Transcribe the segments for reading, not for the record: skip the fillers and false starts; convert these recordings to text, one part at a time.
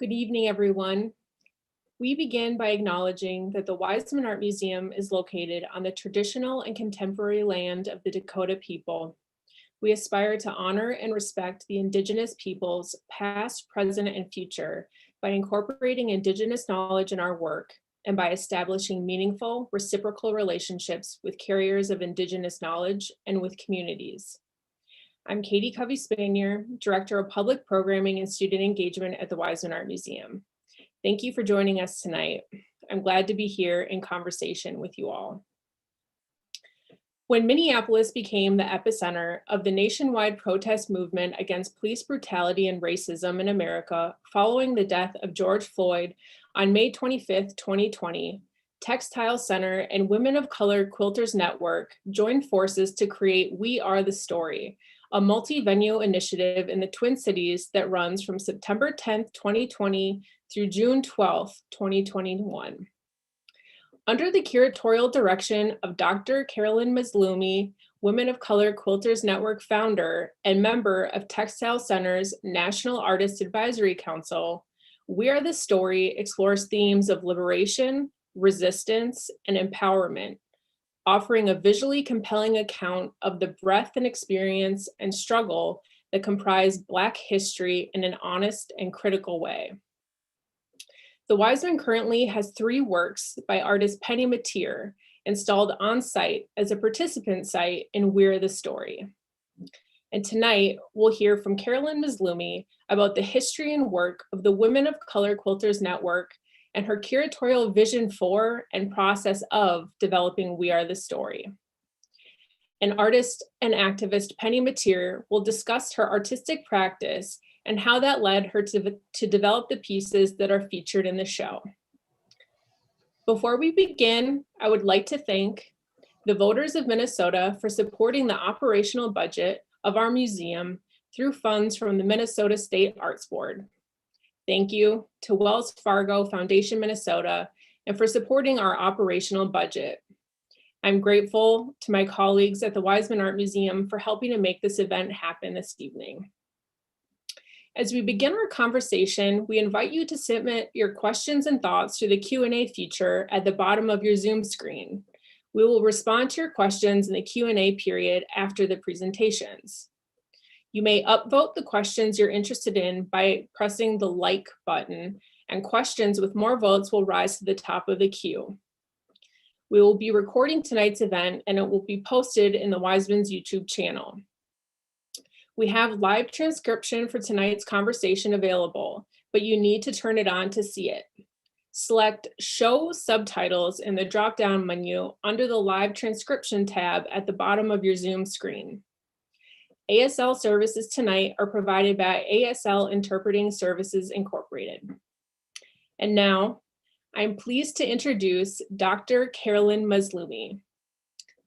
Good evening, everyone. We begin by acknowledging that the Wiseman Art Museum is located on the traditional and contemporary land of the Dakota people. We aspire to honor and respect the Indigenous peoples, past, present, and future, by incorporating Indigenous knowledge in our work and by establishing meaningful, reciprocal relationships with carriers of Indigenous knowledge and with communities. I'm Katie Covey-Spanier, Director of Public Programming and Student Engagement at the Wiseman Art Museum. Thank you for joining us tonight. I'm glad to be here in conversation with you all. When Minneapolis became the epicenter of the nationwide protest movement against police brutality and racism in America following the death of George Floyd on May 25th, 2020, Textile Center and Women of Color Quilters Network joined forces to create We Are the Story, a multi-venue initiative in the Twin Cities that runs from September 10th, 2020 through June 12th, 2021. Under the curatorial direction of Dr. Carolyn Mazloomi, Women of Color Quilters Network founder and member of Textile Center's National Artist Advisory Council, We Are the Story explores themes of liberation, resistance, and empowerment, offering a visually compelling account of the breadth and experience and struggle that comprise Black history in an honest and critical way. The Wiseman currently has 3 works by artist Penny Mateer installed on site as a participant site in We're the Story. And tonight, we'll hear from Carolyn Mazloomi about the history and work of the Women of Color Quilters Network and her curatorial vision for and process of developing We Are the Story. And artist and activist Penny Mateer will discuss her artistic practice and how that led her to develop the pieces that are featured in the show. Before we begin, I would like to thank the voters of Minnesota for supporting the operational budget of our museum through funds from the Minnesota State Arts Board. Thank you to Wells Fargo Foundation Minnesota and for supporting our operational budget. I'm grateful to my colleagues at the Wiseman Art Museum for helping to make this event happen this evening. As we begin our conversation, we invite you to submit your questions and thoughts through the Q&A feature at the bottom of your Zoom screen. We will respond to your questions in the Q&A period after the presentations. You may upvote the questions you're interested in by pressing the like button, and questions with more votes will rise to the top of the queue. We will be recording tonight's event and it will be posted in the Wiseman's YouTube channel. We have live transcription for tonight's conversation available, but you need to turn it on to see it. Select Show Subtitles in the drop-down menu under the Live Transcription tab at the bottom of your Zoom screen. ASL services tonight are provided by ASL Interpreting Services Incorporated. And now, I'm pleased to introduce Dr. Carolyn Mazloomi,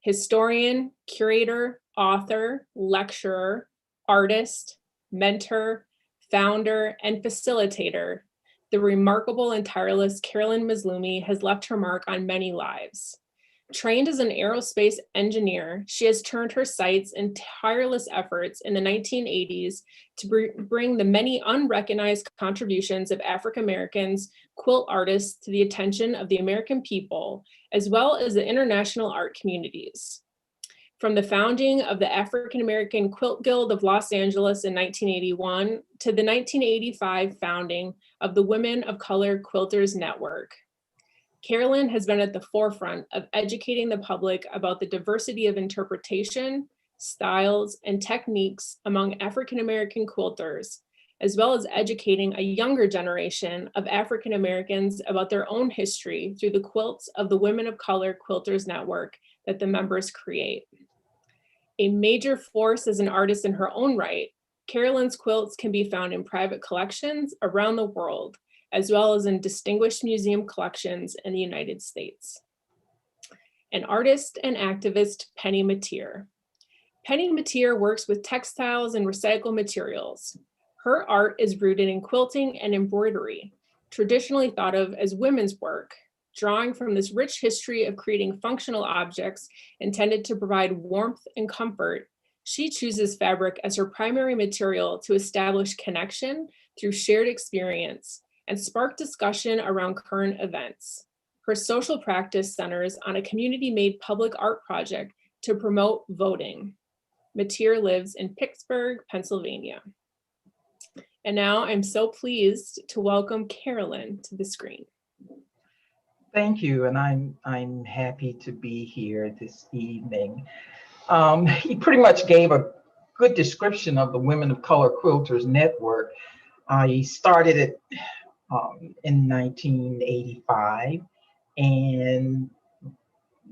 historian, curator, author, lecturer, artist, mentor, founder, and facilitator. The remarkable and tireless Carolyn Mazloomi has left her mark on many lives. Trained as an aerospace engineer, she has turned her sights and tireless efforts in the 1980s to bring the many unrecognized contributions of African Americans quilt artists to the attention of the American people, as well as the international art communities. From the founding of the African American Quilt Guild of Los Angeles in 1981 to the 1985 founding of the Women of Color Quilters Network, Carolyn has been at the forefront of educating the public about the diversity of interpretation, styles, and techniques among African American quilters, as well as educating a younger generation of African Americans about their own history through the quilts of the Women of Color Quilters Network that the members create. A major force as an artist in her own right, Carolyn's quilts can be found in private collections around the world, as well as in distinguished museum collections in the United States. And artist and activist Penny Mateer. Penny Mateer works with textiles and recycled materials. Her art is rooted in quilting and embroidery, traditionally thought of as women's work, drawing from this rich history of creating functional objects intended to provide warmth and comfort. She chooses fabric as her primary material to establish connection through shared experience and spark discussion around current events. Her social practice centers on a community-made public art project to promote voting. Mateer lives in Pittsburgh, Pennsylvania. And now I'm so pleased to welcome Carolyn to the screen. Thank you, and I'm happy to be here this evening. He pretty much gave a good description of the Women of Color Quilters Network. I started it in 1985, and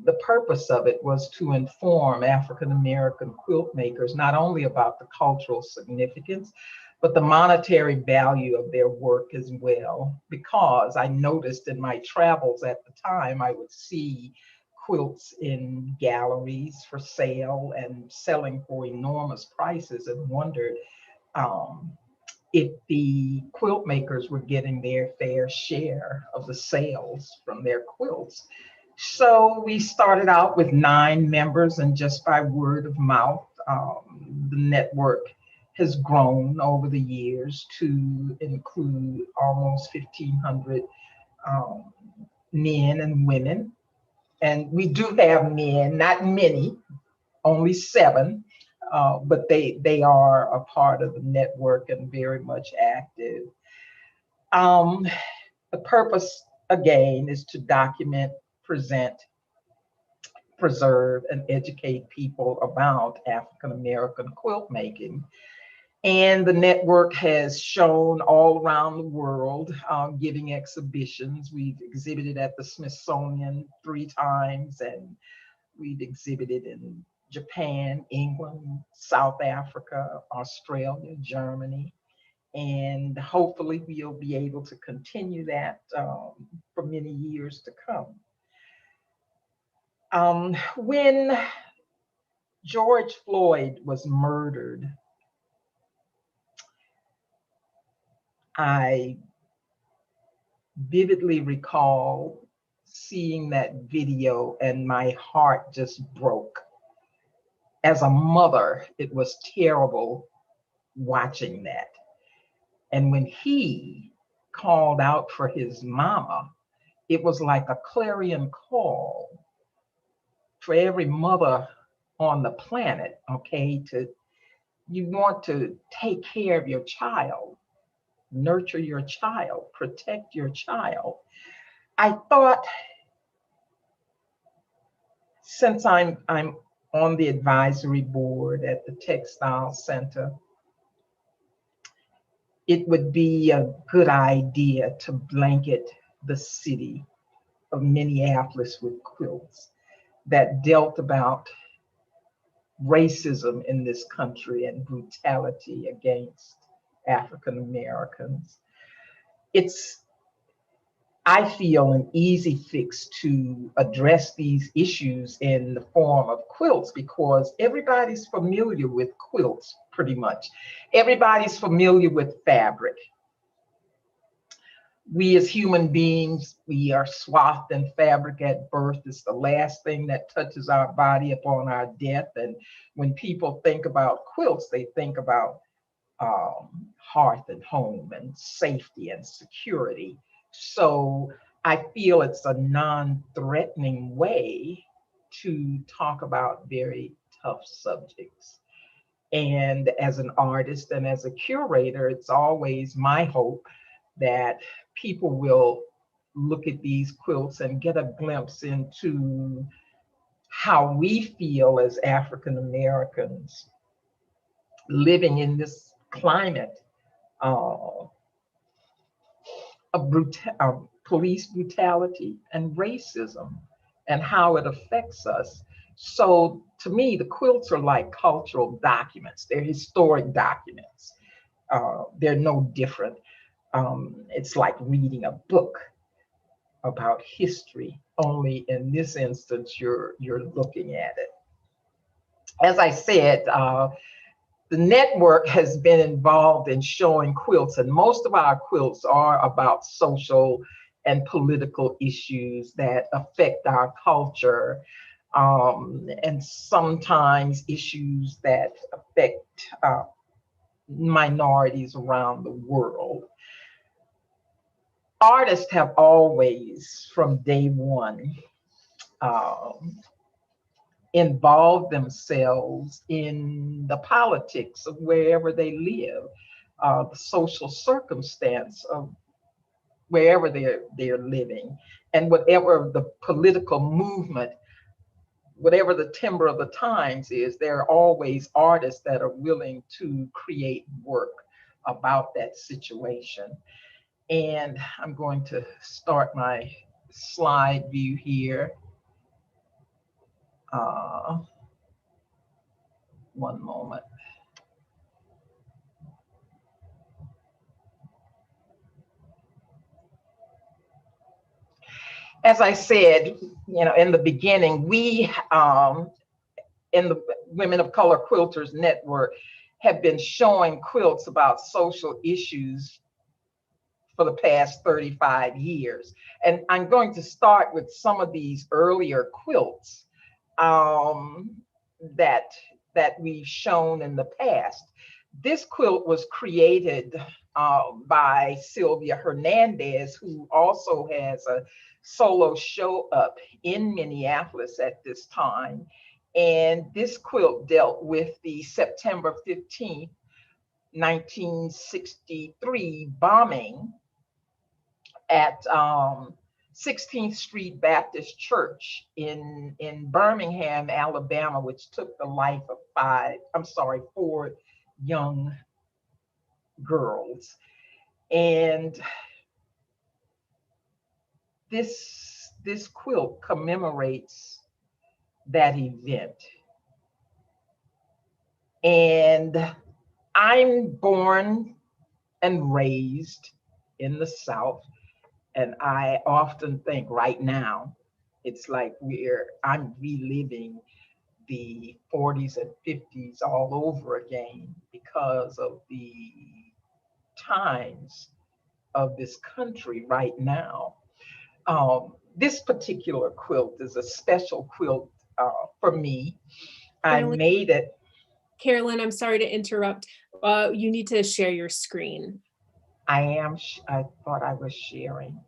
the purpose of it was to inform African American quilt makers not only about the cultural significance, but the monetary value of their work as well. Because I noticed in my travels at the time, I would see quilts in galleries for sale and selling for enormous prices, and wondered if the quilt makers were getting their fair share of the sales from their quilts. So we started out with 9 members, and just by word of mouth, the network has grown over the years to include almost 1,500 men and women. And we do have men, not many, only 7, but they are a part of the network and very much active. The purpose, again, is to document, present, preserve, and educate people about African American quilt making. And the network has shown all around the world, giving exhibitions. We've exhibited at the Smithsonian 3 times, and we've exhibited in Japan, England, South Africa, Australia, Germany. And hopefully we'll be able to continue that for many years to come. When George Floyd was murdered, I vividly recall seeing that video and my heart just broke. As a mother, it was terrible watching that. And when he called out for his mama, it was like a clarion call for every mother on the planet, okay? You want to take care of your child, nurture your child, protect your child. I thought, since I'm on the advisory board at the Textile Center, it would be a good idea to blanket the city of Minneapolis with quilts that dealt about racism in this country and brutality against African Americans. It's, I feel, an easy fix to address these issues in the form of quilts, because everybody's familiar with quilts, pretty much. Everybody's familiar with fabric. We as human beings, we are swathed in fabric at birth. It's the last thing that touches our body upon our death. And when people think about quilts, they think about hearth and home and safety and security. So I feel it's a non-threatening way to talk about very tough subjects. And as an artist and as a curator, it's always my hope that people will look at these quilts and get a glimpse into how we feel as African Americans living in this climate of police brutality and racism, and how it affects us. So to me, the quilts are like cultural documents. They're historic documents. They're no different. It's like reading a book about history, only in this instance, you're looking at it. As I said, the network has been involved in showing quilts, and most of our quilts are about social and political issues that affect our culture, and sometimes issues that affect minorities around the world. artists have always, from day one, um, involved themselves in the politics of wherever they live, the social circumstance of wherever they're living, and whatever the political movement, whatever the timbre of the times is, there are always artists that are willing to create work about that situation. And I'm going to start my slide view here. Uh, One moment. As I said, in the beginning, we in the Women of Color Quilters Network have been showing quilts about social issues for the past 35 years. And I'm going to start with some of these earlier quilts um, that we've shown in the past. This quilt was created by Sylvia Hernandez, who also has a solo show up in Minneapolis at this time. And this quilt dealt with the September 15th, 1963 bombing at 16th Street Baptist Church in Birmingham, Alabama, which took the life of four young girls. And this quilt commemorates that event. And I'm born and raised in the South. And I often think right now, it's like I'm reliving the 40s and 50s all over again because of the times of this country right now. This particular quilt is a special quilt for me. I made it. Carolyn, I'm sorry to interrupt. You need to share your screen. I thought I was sharing.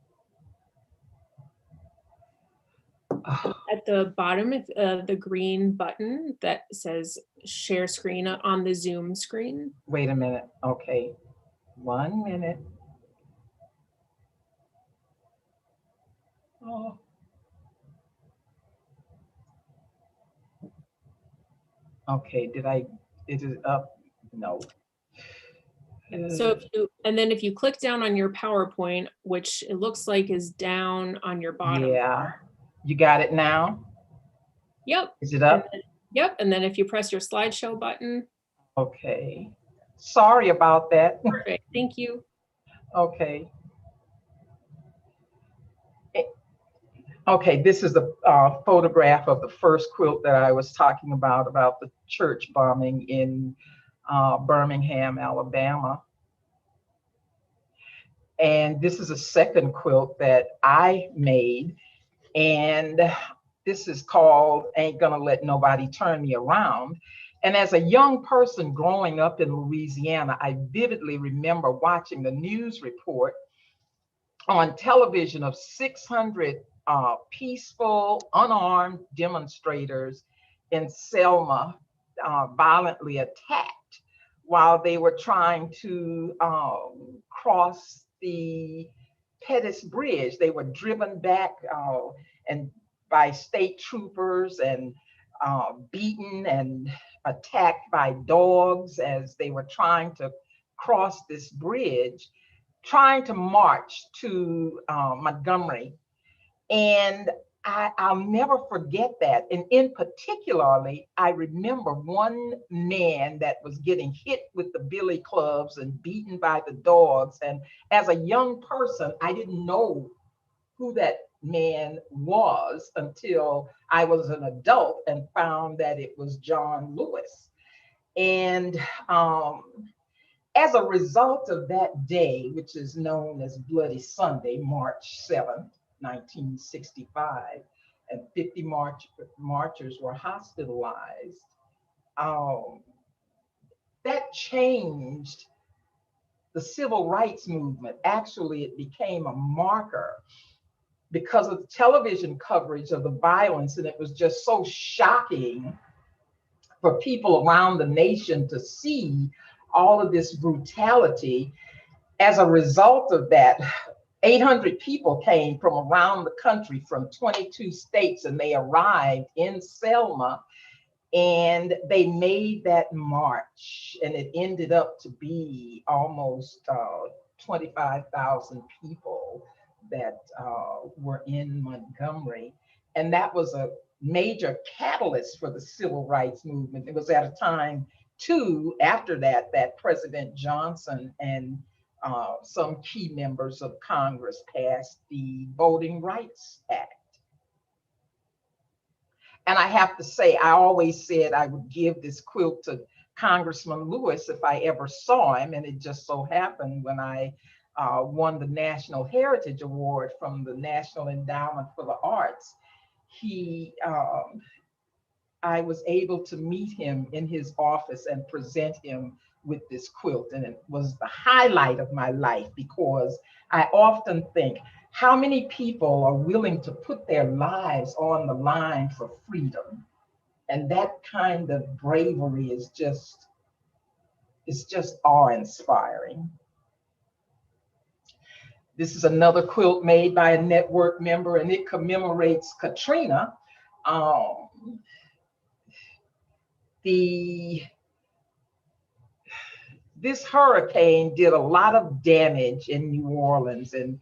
At the bottom of the green button that says share screen on the Zoom screen. Wait a minute. Okay. 1 minute. Oh. Okay. Is it up? No. So if you click down on your PowerPoint, which it looks like is down on your bottom. Yeah. You got it now? Yep. Is it up? Yep. And then if you press your slideshow button. Okay. Sorry about that. Perfect. Thank you. Okay. Okay, this is a photograph of the first quilt that I was talking about the church bombing in Birmingham, Alabama. And this is a second quilt that I made. And this is called Ain't Gonna Let Nobody Turn Me Around. And as a young person growing up in Louisiana, I vividly remember watching the news report on television of 600 peaceful, unarmed demonstrators in Selma violently attacked while they were trying to cross the Pettus Bridge. They were driven back and by state troopers and beaten and attacked by dogs as they were trying to cross this bridge, trying to march to Montgomery. And I'll never forget that. And in particularly, I remember one man that was getting hit with the billy clubs and beaten by the dogs. And as a young person, I didn't know who that man was until I was an adult and found that it was John Lewis. And as a result of that day, which is known as Bloody Sunday, March 7th, 1965, and 50 marchers were hospitalized. That changed the civil rights movement. Actually, it became a marker because of the television coverage of the violence, and it was just so shocking for people around the nation to see all of this brutality. As a result of that, 800 people came from around the country from 22 states, and they arrived in Selma, and they made that march, and it ended up to be almost 25,000 people that were in Montgomery. And that was a major catalyst for the civil rights movement. It was at a time, too, after that, that President Johnson and some key members of Congress passed the Voting Rights Act. And I have to say, I always said I would give this quilt to Congressman Lewis if I ever saw him. And it just so happened when I won the National Heritage Award from the National Endowment for the Arts, I was able to meet him in his office and present him with this quilt. And it was the highlight of my life, because I often think, how many people are willing to put their lives on the line for freedom? And that kind of bravery is just awe-inspiring. This is another quilt made by a network member, and it commemorates Katrina. This hurricane did a lot of damage in New Orleans in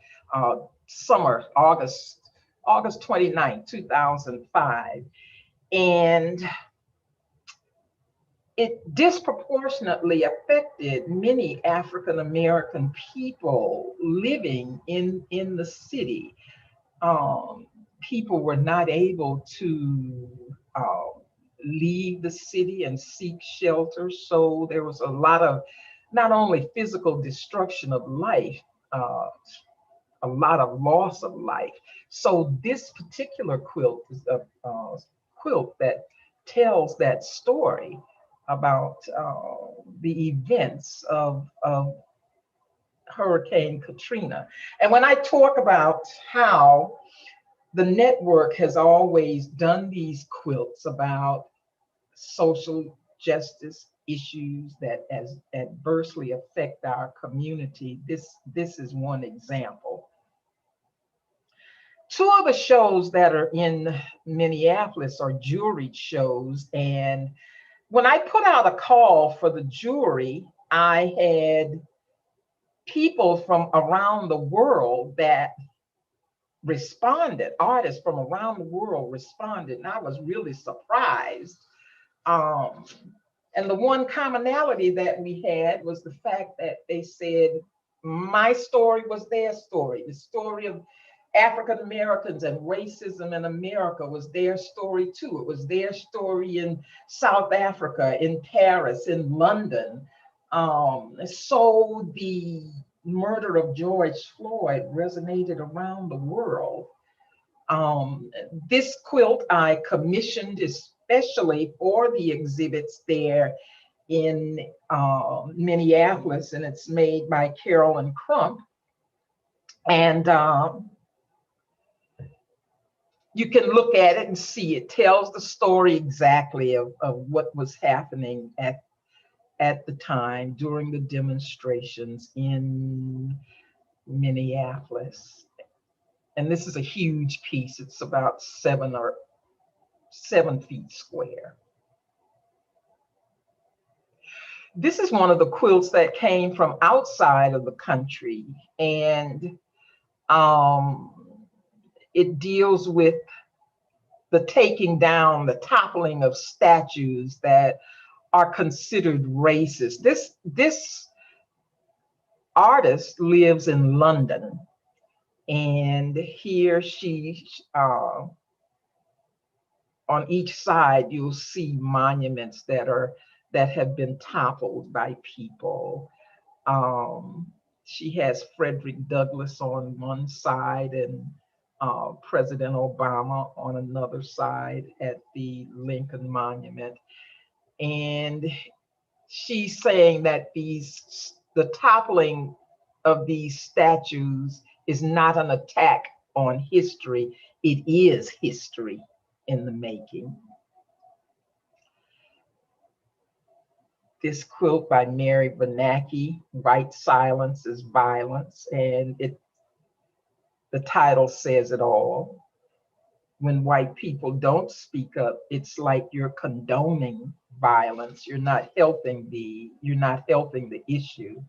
summer, August 29, 2005. And it disproportionately affected many African-American people living in the city. People were not able to leave the city and seek shelter. So there was a lot of not only physical destruction of life, a lot of loss of life. So this particular quilt is a quilt that tells that story about the events of Hurricane Katrina. And when I talk about how the network has always done these quilts about social justice issues that adversely affect our community, this is one example. Two of the shows that are in Minneapolis are juried shows. And when I put out a call for the jury, I had people from around the world that responded, artists from around the world responded, and I was really surprised. And the one commonality that we had was the fact that they said, my story was their story. The story of African Americans and racism in America was their story too. It was their story in South Africa, in Paris, in London. So the murder of George Floyd resonated around the world. This quilt I commissioned especially for the exhibits there in Minneapolis, and it's made by Carolyn Crump. And you can look at it and see it tells the story exactly of what was happening at the time during the demonstrations in Minneapolis. And this is a huge piece. It's about 7 feet square. This is one of the quilts that came from outside of the country, and it deals with the taking down, the toppling of statues that are considered racist. This artist lives in London, and here she, on each side, you'll see monuments that have been toppled by people. She has Frederick Douglass on one side and President Obama on another side at the Lincoln Monument. And she's saying that these the toppling of these statues is not an attack on history. It is history in the making. This quilt by Mary Bernanke, White Silence is Violence, and the title says it all. When white people don't speak up, it's like you're condoning violence. You're not helping the issue.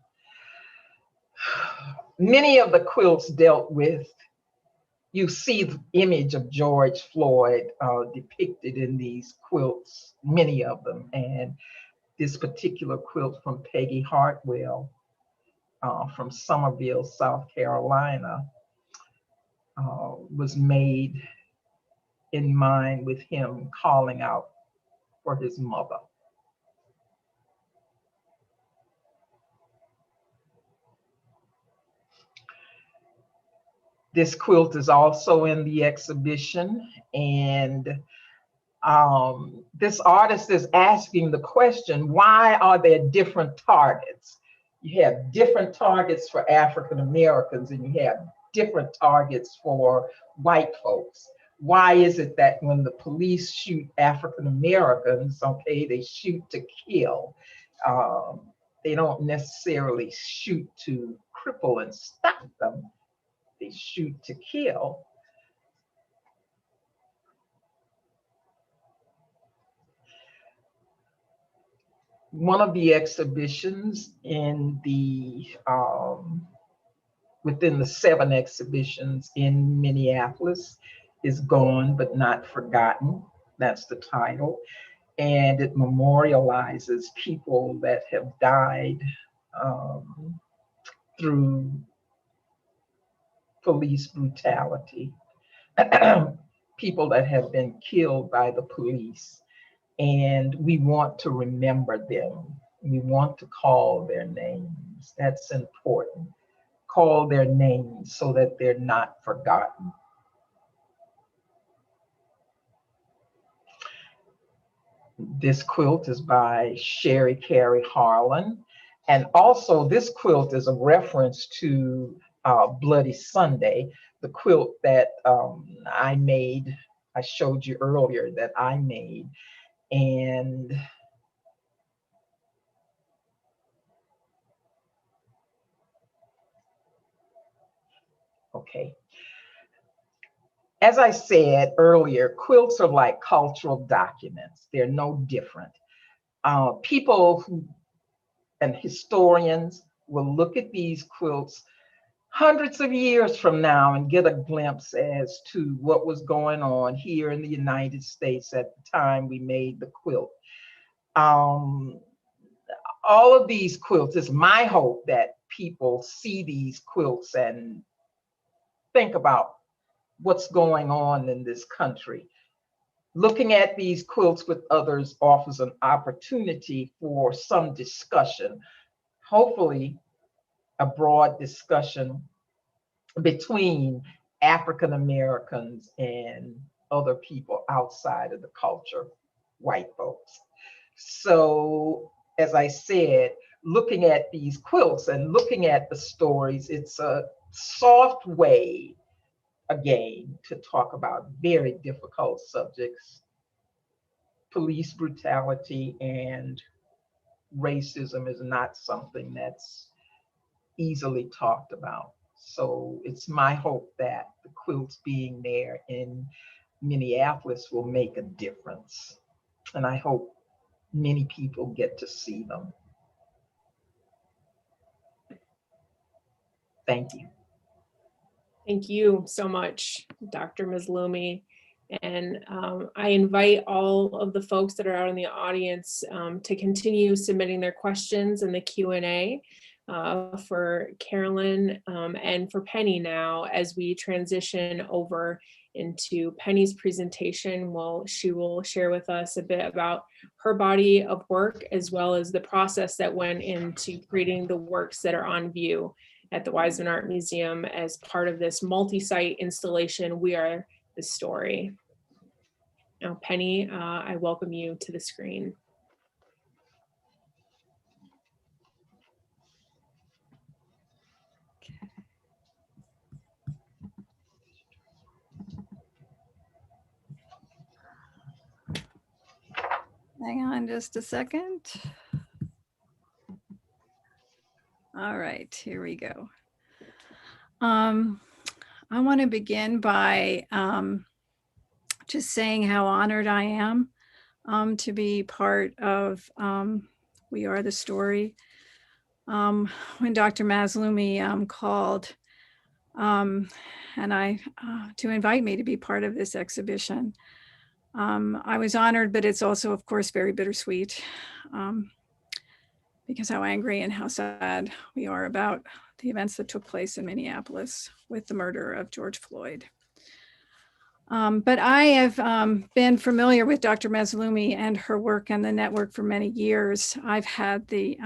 Many of the quilts dealt with, you see the image of George Floyd depicted in these quilts, many of them. And this particular quilt from Peggy Hartwell from Summerville, South Carolina, was made in mind with him calling out for his mother. This quilt is also in the exhibition, and this artist is asking the question, why are there different targets? You have different targets for African Americans and you have different targets for white folks. Why is it that when the police shoot African Americans, okay, they shoot to kill? They don't necessarily shoot to cripple and stop them. They shoot to kill. One of the exhibitions in the within the 7 exhibitions in Minneapolis is Gone But Not Forgotten. That's the title. And it memorializes people that have died through police brutality, people that have been killed by the police. And we want to remember them. We want to call their names. That's important. Call their names so that they're not forgotten. This quilt is by Sherry Carey Harlan. And also this quilt is a reference to Bloody Sunday, the quilt that I made, I showed you earlier that I made. And okay. As I said earlier, quilts are like cultural documents. They're no different. People who, and historians will look at these quilts hundreds of years from now and get a glimpse as to what was going on here in the United States at the time we made the quilt. All of these quilts, it's my hope that people see these quilts and think about what's going on in this country. Looking at these quilts with others offers an opportunity for some discussion, hopefully a broad discussion between African Americans and other people outside of the culture, white folks. So, as I said, looking at these quilts and looking at the stories, it's a soft way, again, to talk about very difficult subjects. Police brutality and racism is not something that's easily talked about. So it's my hope that the quilts being there in Minneapolis will make a difference. And I hope many people get to see them. Thank you. Thank you so much, Dr. Mazloomi. And I invite all of the folks that are out in the audience to continue submitting their questions in the Q&A for Carolyn and for Penny now as we transition over into Penny's presentation. She will share with us a bit about her body of work as well as the process that went into creating the works that are on view at the Wiseman Art Museum as part of this multi-site installation, We Are the Story. Now, Penny, I welcome you to the screen. Hang on just a second. All right, here we go. I want to begin by just saying how honored I am to be part of We Are the Story. When Dr. Mazloomi called and to invite me to be part of this exhibition, I was honored, but it's also, of course, very bittersweet because how angry and how sad we are about the events that took place in Minneapolis with the murder of George Floyd. But I have been familiar with Dr. Mazloomi and her work and the network for many years. I've had the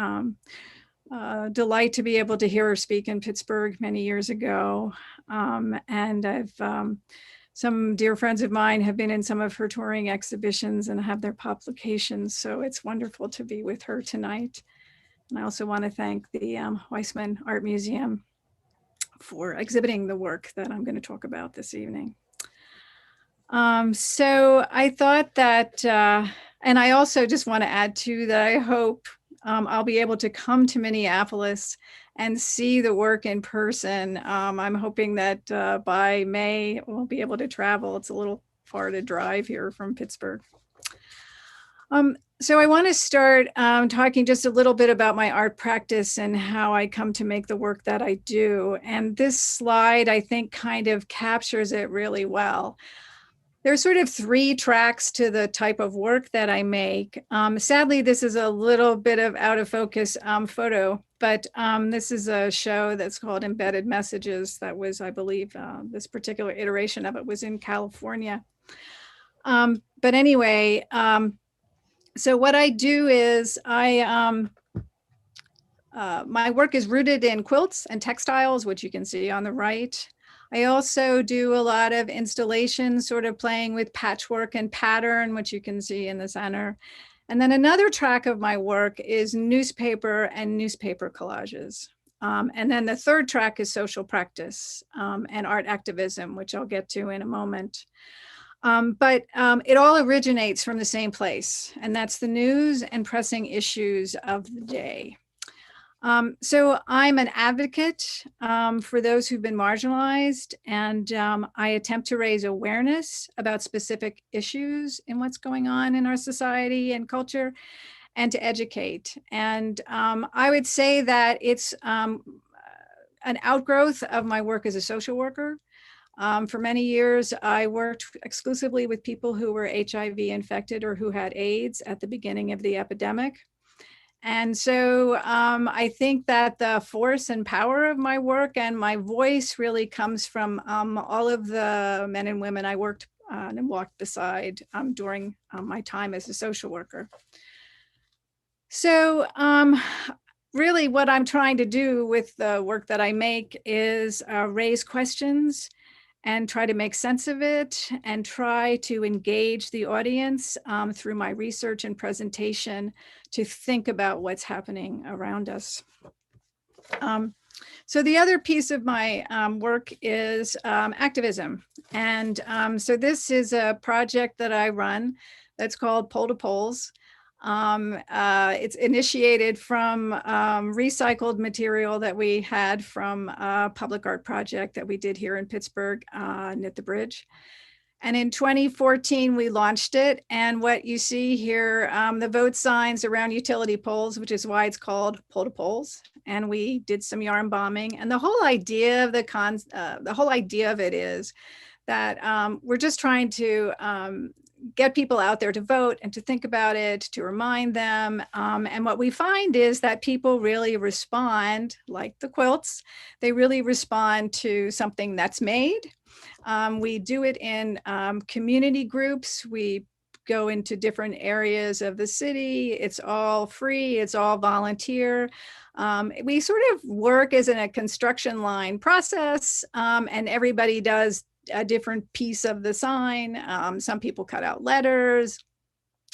delight to be able to hear her speak in Pittsburgh many years ago. And I've some dear friends of mine have been in some of her touring exhibitions and have their publications. So it's wonderful to be with her tonight. And I also want to thank the Weissman Art Museum for exhibiting the work that I'm going to talk about this evening. So I thought that, and I also just want to add too that I hope I'll be able to come to Minneapolis and see the work in person. I'm hoping that by May we'll be able to travel. It's a little far to drive here from Pittsburgh. So I want to start talking just a little bit about my art practice and how I come to make the work that I do. And this slide, I think, kind of captures it really well. There's sort of three tracks to the type of work that I make. Sadly, this is a little bit of out of focus photo, but this is a show that's called Embedded Messages. That was, I believe, this particular iteration of it was in California. But anyway, so what I do is my work is rooted in quilts and textiles, which you can see on the right. I also do a lot of installations, sort of playing with patchwork and pattern, which you can see in the center. And then another track of my work is newspaper and newspaper collages. And then the third track is social practice and art activism, which I'll get to in a moment. But it all originates from the same place, and that's the news and pressing issues of the day. So I'm an advocate for those who've been marginalized, and I attempt to raise awareness about specific issues in what's going on in our society and culture, and to educate. And I would say that it's an outgrowth of my work as a social worker. For many years, I worked exclusively with people who were HIV infected or who had AIDS at the beginning of the epidemic. And so I think that the force and power of my work and my voice really comes from all of the men and women I worked and walked beside during my time as a social worker. So really what I'm trying to do with the work that I make is raise questions and try to make sense of it and try to engage the audience through my research and presentation to think about what's happening around us. So the other piece of my work is activism. And so this is a project that I run that's called Pole to Poles. It's initiated from recycled material that we had from a public art project that we did here in Pittsburgh, Knit the Bridge. And in 2014, we launched it. And what you see here, the vote signs around utility poles, which is why it's called Pole to Poles. And we did some yarn bombing. And the whole idea of it is that we're just trying to get people out there to vote and to think about it, to remind them. And what we find is that people really respond, like the quilts, they really respond to something that's made. We do it in community groups. We go into different areas of the city. It's all free, it's all volunteer. We sort of work as in a construction line process, and everybody does a different piece of the sign. Some people cut out letters.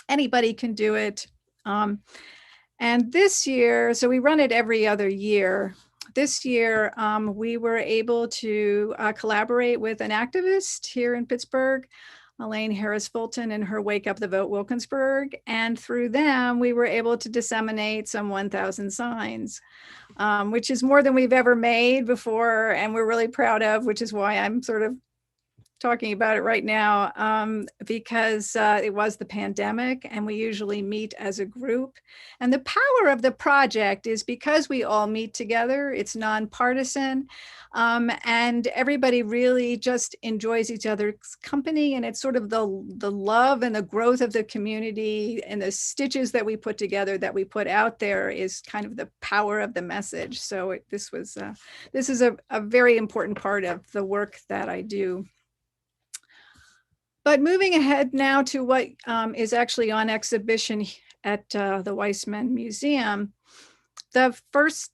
Anybody can do it. And this year, so we run it every other year. This year, we were able to collaborate with an activist here in Pittsburgh Elaine Harris Fulton and her Wake Up the Vote Wilkinsburg. And through them, we were able to disseminate some 1,000 signs, which is more than we've ever made before. And we're really proud of, which is why I'm sort of talking about it right now, because it was the pandemic and we usually meet as a group. And the power of the project is because we all meet together, it's nonpartisan, and everybody really just enjoys each other's company. And it's sort of the love and the growth of the community and the stitches that we put together, that we put out there, is kind of the power of the message. So this is a very important part of the work that I do. But moving ahead now to what is actually on exhibition at the Weissman Museum, the first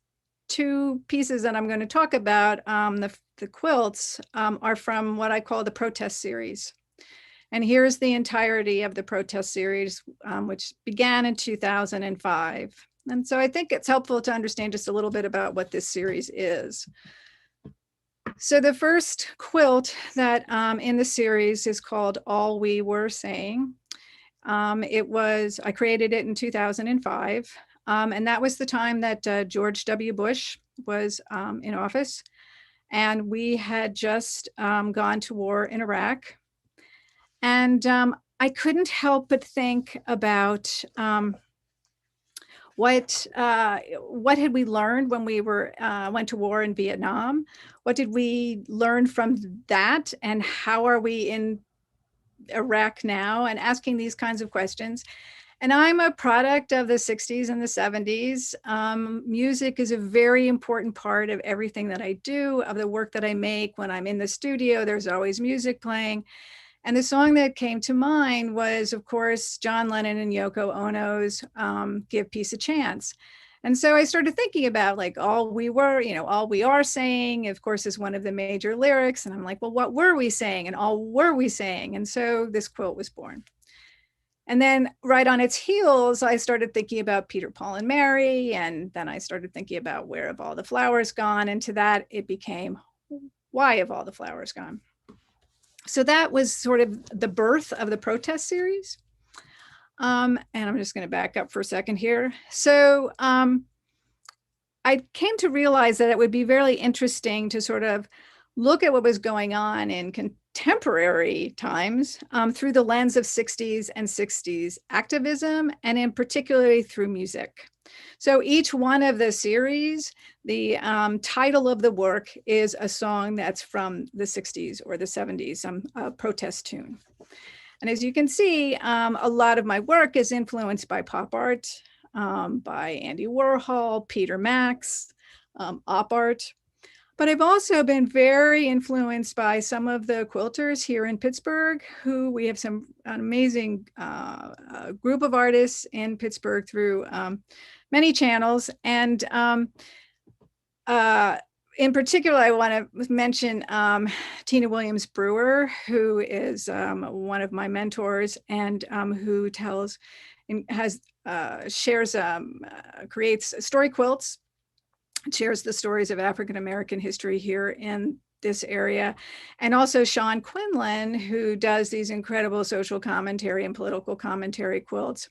two pieces that I'm going to talk about, the quilts, are from what I call the protest series. And here's the entirety of the protest series, which began in 2005. And so I think it's helpful to understand just a little bit about what this series is. So the first quilt that in the series is called All We Were Saying. I created it in 2005. And that was the time that George W. Bush was in office. And we had just gone to war in Iraq. And I couldn't help but think about what had we learned when we went to war in Vietnam? What did we learn from that? And how are we in Iraq now? And asking these kinds of questions. And I'm a product of the 60s and the 70s. Music is a very important part of everything that I do, of the work that I make. When I'm in the studio, there's always music playing. And the song that came to mind was, of course, John Lennon and Yoko Ono's Give Peace a Chance. And so I started thinking about, like, all we are saying, of course, is one of the major lyrics. And I'm like, well, what were we saying? And all were we saying? And so this quilt was born. And then right on its heels, I started thinking about Peter, Paul, and Mary. And then I started thinking about where have all the flowers gone? And to that, it became, why have all the flowers gone? So that was sort of the birth of the protest series. And I'm just going to back up for a second here. So I came to realize that it would be very interesting to sort of look at what was going on in contemporary times through the lens of 60s and 60s activism, and in particularly through music. So each one of the series, the title of the work is a song that's from the 60s or the 70s, some protest tune. And as you can see, a lot of my work is influenced by pop art, by Andy Warhol, Peter Max, op art. But I've also been very influenced by some of the quilters here in Pittsburgh, who we have an amazing group of artists in Pittsburgh through many channels. And in particular, I want to mention Tina Williams Brewer, who is one of my mentors, and who tells and creates story quilts, shares the stories of African-American history here in this area. And also Sean Quinlan, who does these incredible social commentary and political commentary quilts.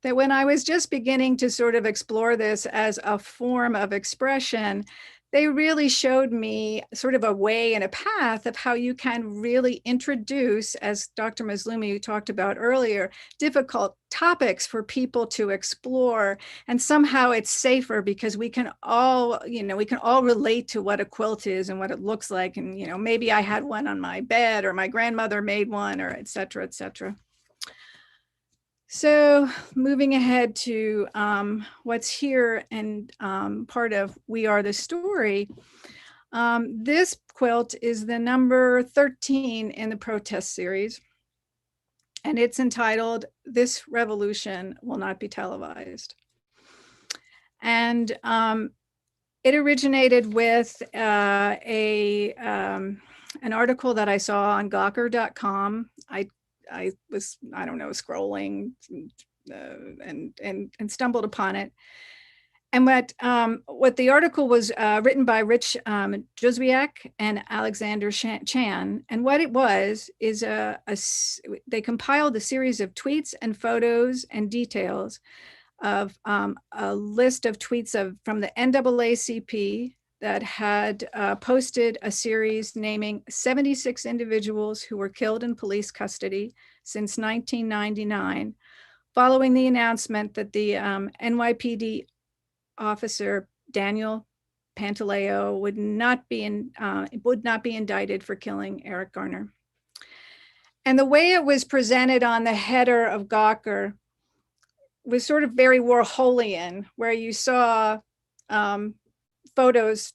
That when I was just beginning to sort of explore this as a form of expression, they really showed me sort of a way and a path of how you can really introduce, as Dr. Mazloomi talked about earlier, difficult topics for people to explore. And somehow it's safer because we can all relate to what a quilt is and what it looks like. And, maybe I had one on my bed, or my grandmother made one, or et cetera, et cetera. So moving ahead to what's here and part of We Are the Story, this quilt is the number 13 in the protest series, and it's entitled This Revolution Will Not Be Televised. And it originated with an article that I saw on Gawker.com. I was, scrolling and stumbled upon it. And what the article was written by Rich Joswiak and Alexander Chan. And what it was is they compiled a series of tweets and photos and details of a list of tweets from the NAACP that had posted a series naming 76 individuals who were killed in police custody since 1999, following the announcement that the NYPD officer Daniel Pantaleo would not be indicted for killing Eric Garner. And the way it was presented on the header of Gawker was sort of very Warholian, where you saw photos,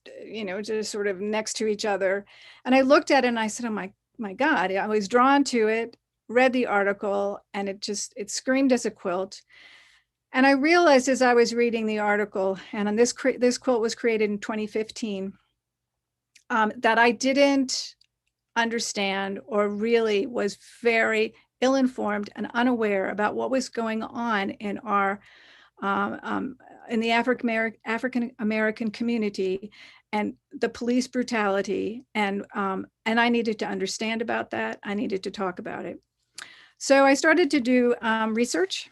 just sort of next to each other. And I looked at it and I said, oh my God, I was drawn to it, read the article, and it screamed as a quilt. And I realized as I was reading the article, and this quilt was created in 2015, that I didn't understand, or really was very ill-informed and unaware about what was going on in our in the African American community and the police brutality, and I needed to understand about that. I needed to talk about it. So I started to do research.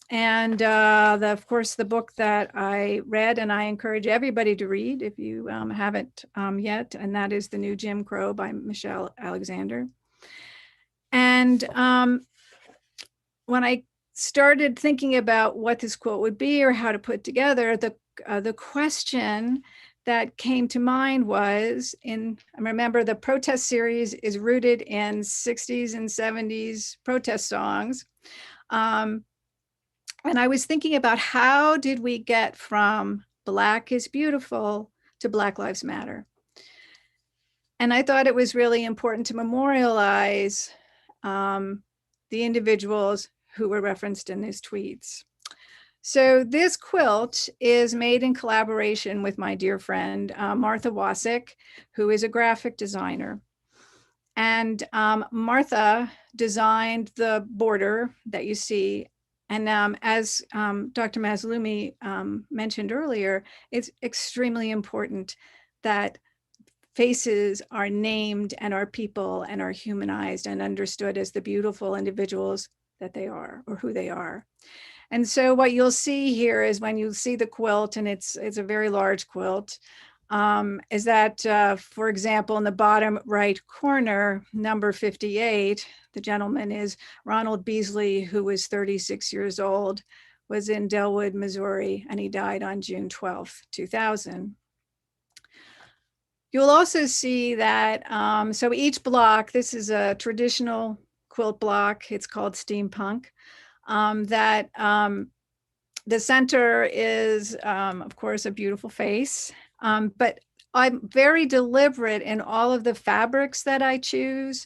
And of course, the book that I read, and I encourage everybody to read if you haven't yet, and that is The New Jim Crow by Michelle Alexander. And when I started thinking about what this quilt would be or how to put together, the question that came to mind was, I remember the protest series is rooted in 60s and 70s protest songs. And I was thinking about, how did we get from Black is Beautiful to Black Lives Matter? And I thought it was really important to memorialize the individuals who were referenced in these tweets. So this quilt is made in collaboration with my dear friend, Martha Wasick, who is a graphic designer. And Martha designed the border that you see. And as Dr. Mazloomi mentioned earlier, it's extremely important that faces are named and are people and are humanized and understood as the beautiful individuals that they are, or who they are. And so what you'll see here is, when you see the quilt, and it's a very large quilt, is that, for example, in the bottom right corner, number 58, the gentleman is Ronald Beasley, who was 36 years old, was in Delwood, Missouri, and he died on June 12th, 2000. You'll also see that, so each block, this is a traditional quilt block, it's called steampunk, that the center is, of course, a beautiful face. But I'm very deliberate in all of the fabrics that I choose.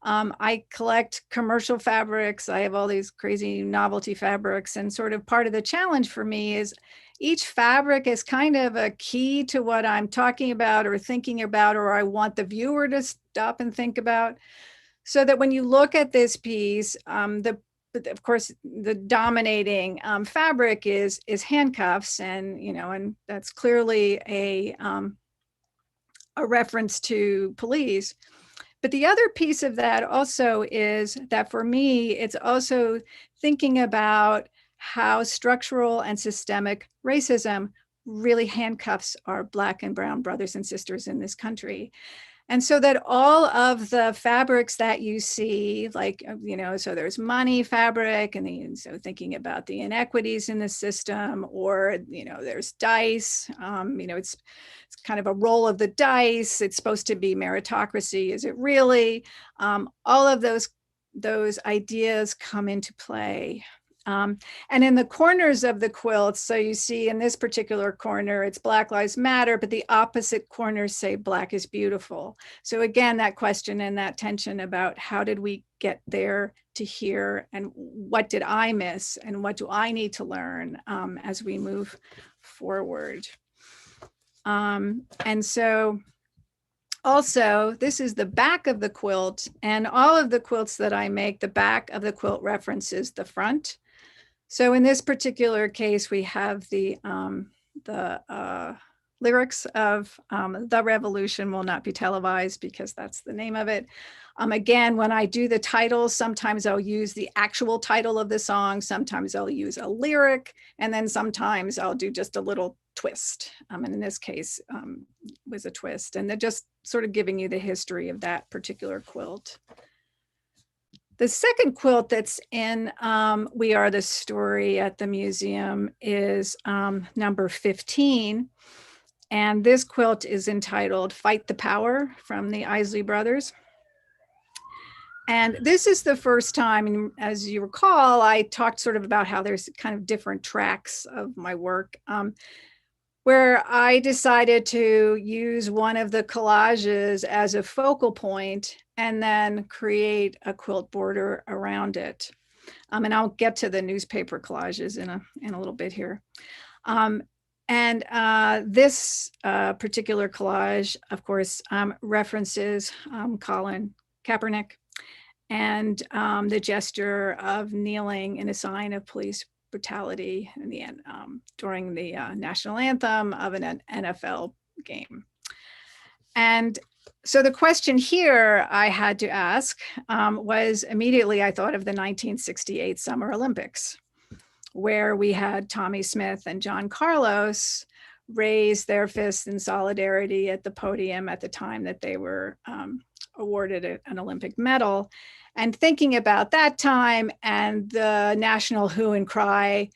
I collect commercial fabrics. I have all these crazy novelty fabrics, and sort of part of the challenge for me is each fabric is kind of a key to what I'm talking about or thinking about, or I want the viewer to stop and think about. So that when you look at this piece, of course, the dominating fabric is handcuffs, and and that's clearly a reference to police. But the other piece of that also is that, for me, it's also thinking about how structural and systemic racism really handcuffs our Black and brown brothers and sisters in this country. And so that all of the fabrics that you see, like, so there's money fabric, and so thinking about the inequities in the system, or, there's dice, it's kind of a roll of the dice. It's supposed to be meritocracy. Is it really? All of those ideas come into play. And in the corners of the quilt, so you see in this particular corner, it's Black Lives Matter, but the opposite corners say Black is Beautiful. So again, that question and that tension about how did we get there to here, and what did I miss, and what do I need to learn as we move forward. And so also, this is the back of the quilt, and all of the quilts that I make, the back of the quilt references the front. So in this particular case, we have the lyrics of The Revolution Will Not Be Televised, because that's the name of it. Again, when I do the titles, sometimes I'll use the actual title of the song, sometimes I'll use a lyric, and then sometimes I'll do just a little twist. And in this case, was a twist. And they're just sort of giving you the history of that particular quilt. The second quilt that's in We Are the Story at the museum is number 15. And this quilt is entitled Fight the Power, from the Isley Brothers. And this is the first time, and as you recall, I talked sort of about how there's kind of different tracks of my work, where I decided to use one of the collages as a focal point and then create a quilt border around it. And I'll get to the newspaper collages in a little bit here. This particular collage, of course, references Colin Kaepernick and the gesture of kneeling in a sign of police brutality in the end during the national anthem of an NFL game. And so the question here I had to ask was, immediately I thought of the 1968 Summer Olympics, where we had Tommy Smith and John Carlos raise their fists in solidarity at the podium at the time that they were awarded an Olympic medal. And thinking about that time and the national hue and cry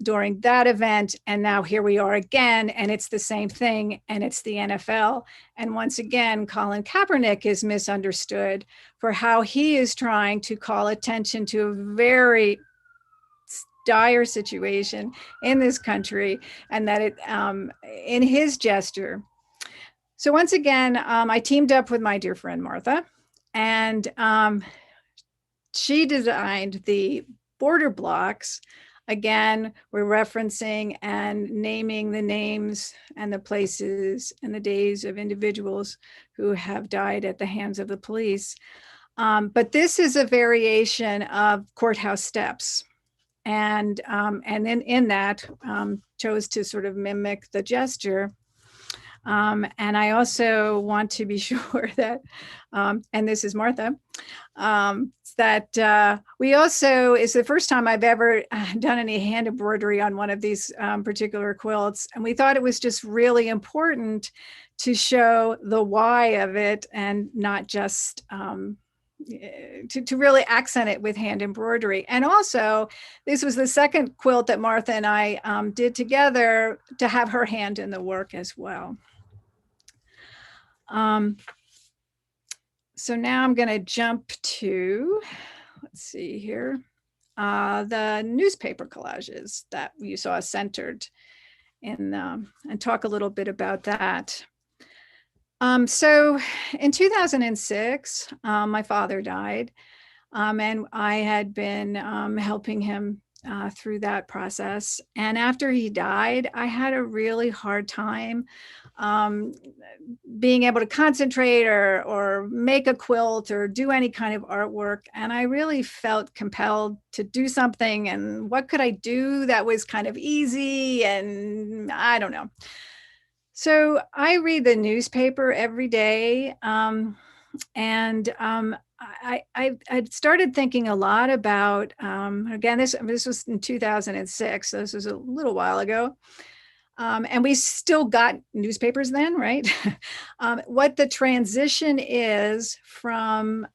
during that event, and now here we are again, and it's the same thing, and it's the NFL. And once again, Colin Kaepernick is misunderstood for how he is trying to call attention to a very dire situation in this country, and that it in his gesture. So once again, I teamed up with my dear friend Martha, and she designed the border blocks. Again, we're referencing and naming the names and the places and the days of individuals who have died at the hands of the police. But this is a variation of courthouse steps. And then in that, chose to sort of mimic the gesture. And I also want to be sure that, and this is Martha, that we also, it's the first time I've ever done any hand embroidery on one of these particular quilts. And we thought it was just really important to show the why of it, and not just to really accent it with hand embroidery. And also, this was the second quilt that Martha and I did together to have her hand in the work as well. So now I'm going to jump to, let's see here, the newspaper collages that you saw centered in, and talk a little bit about that. So in 2006, my father died, and I had been helping him through that process. And after he died, I had a really hard time being able to concentrate or make a quilt or do any kind of artwork. And I really felt compelled to do something. And what could I do that was kind of easy? And I don't know. So I read the newspaper every day. I started thinking a lot about, again, this was in 2006, so this was a little while ago. And we still got newspapers then, right? What the transition is from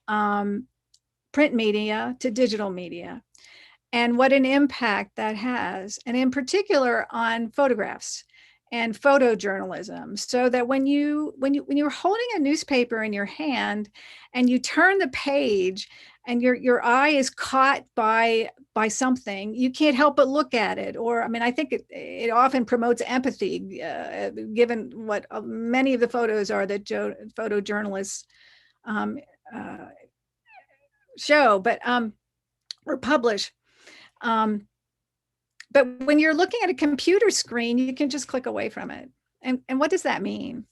print media to digital media, and what an impact that has, and in particular on photographs and photojournalism. So that when you're holding a newspaper in your hand and you turn the page and your eye is caught by something, you can't help but look at it. Or, I mean, I think it often promotes empathy, given what many of the photos are that photojournalists show, but or publish. But when you're looking at a computer screen, you can just click away from it. And what does that mean?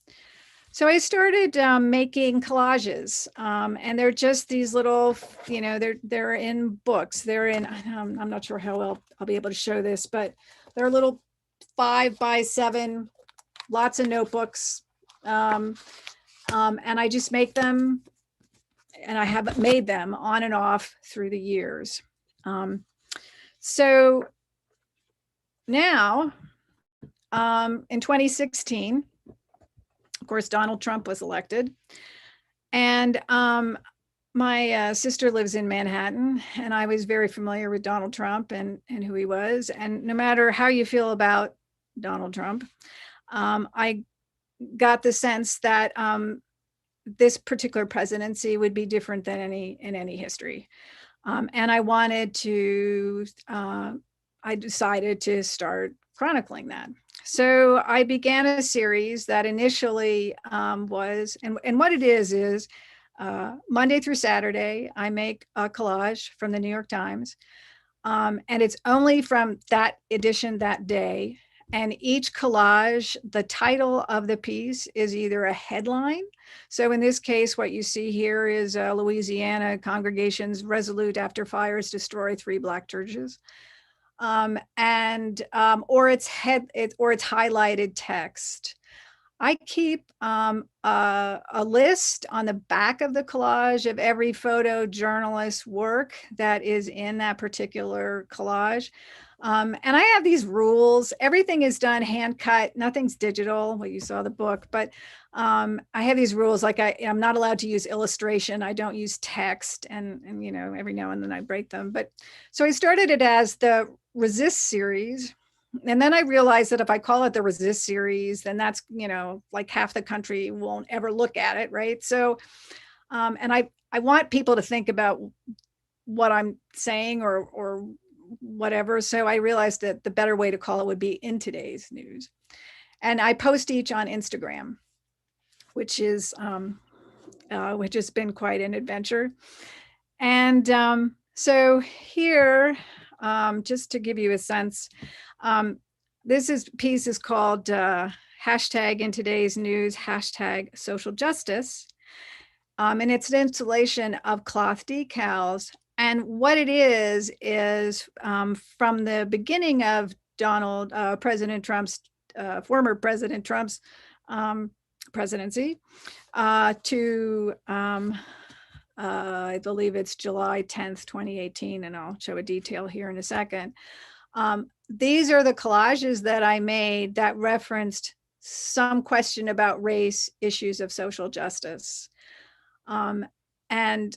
So I started making collages, and they're just these little, they're in books. They're in, I'm not sure how well I'll be able to show this, but they're little 5x7, lots of notebooks. And I just make them, and I have made them on and off through the years. So now, in 2016, of course, Donald Trump was elected. And my sister lives in Manhattan, and I was very familiar with Donald Trump and who he was. And no matter how you feel about Donald Trump, I got the sense that this particular presidency would be different than in any history. And I decided to start chronicling that. So I began a series that initially was, and what it is Monday through Saturday, I make a collage from the New York Times. And it's only from that edition that day. And each collage, the title of the piece is either a headline. So in this case, what you see here is Louisiana congregations resolute after fires destroy 3 Black churches. Or it's highlighted text. I keep a list on the back of the collage of every photojournalist work that is in that particular collage. And I have these rules. Everything is done hand cut. Nothing's digital. Well, you saw the book, but I have these rules. Like I'm not allowed to use illustration. I don't use text, and every now and then I break them. But so I started it as the Resist series. And then I realized that if I call it the Resist series, then that's, like half the country won't ever look at it, right? So, and I want people to think about what I'm saying or whatever. So I realized that the better way to call it would be In Today's News. And I post each on Instagram, which has been quite an adventure. And so here, just to give you a sense, this piece is called hashtag In Today's News, hashtag social justice. And it's an installation of cloth decals. And what it is from the beginning of President Trump's, former President Trump's presidency to, I believe it's July 10th, 2018, and I'll show a detail here in a second. These are the collages that I made that referenced some question about race, issues of social justice, and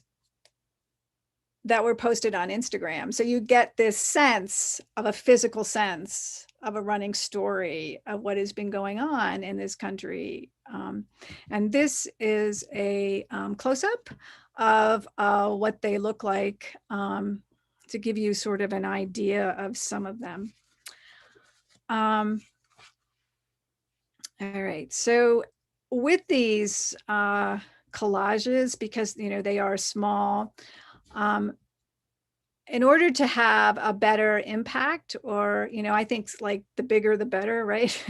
that were posted on Instagram. So you get this sense of a physical sense of a running story of what has been going on in this country. And this is a close-up of what they look like, to give you sort of an idea of some of them. All right, so with these collages, because they are small, in order to have a better impact, or I think like the bigger the better, right?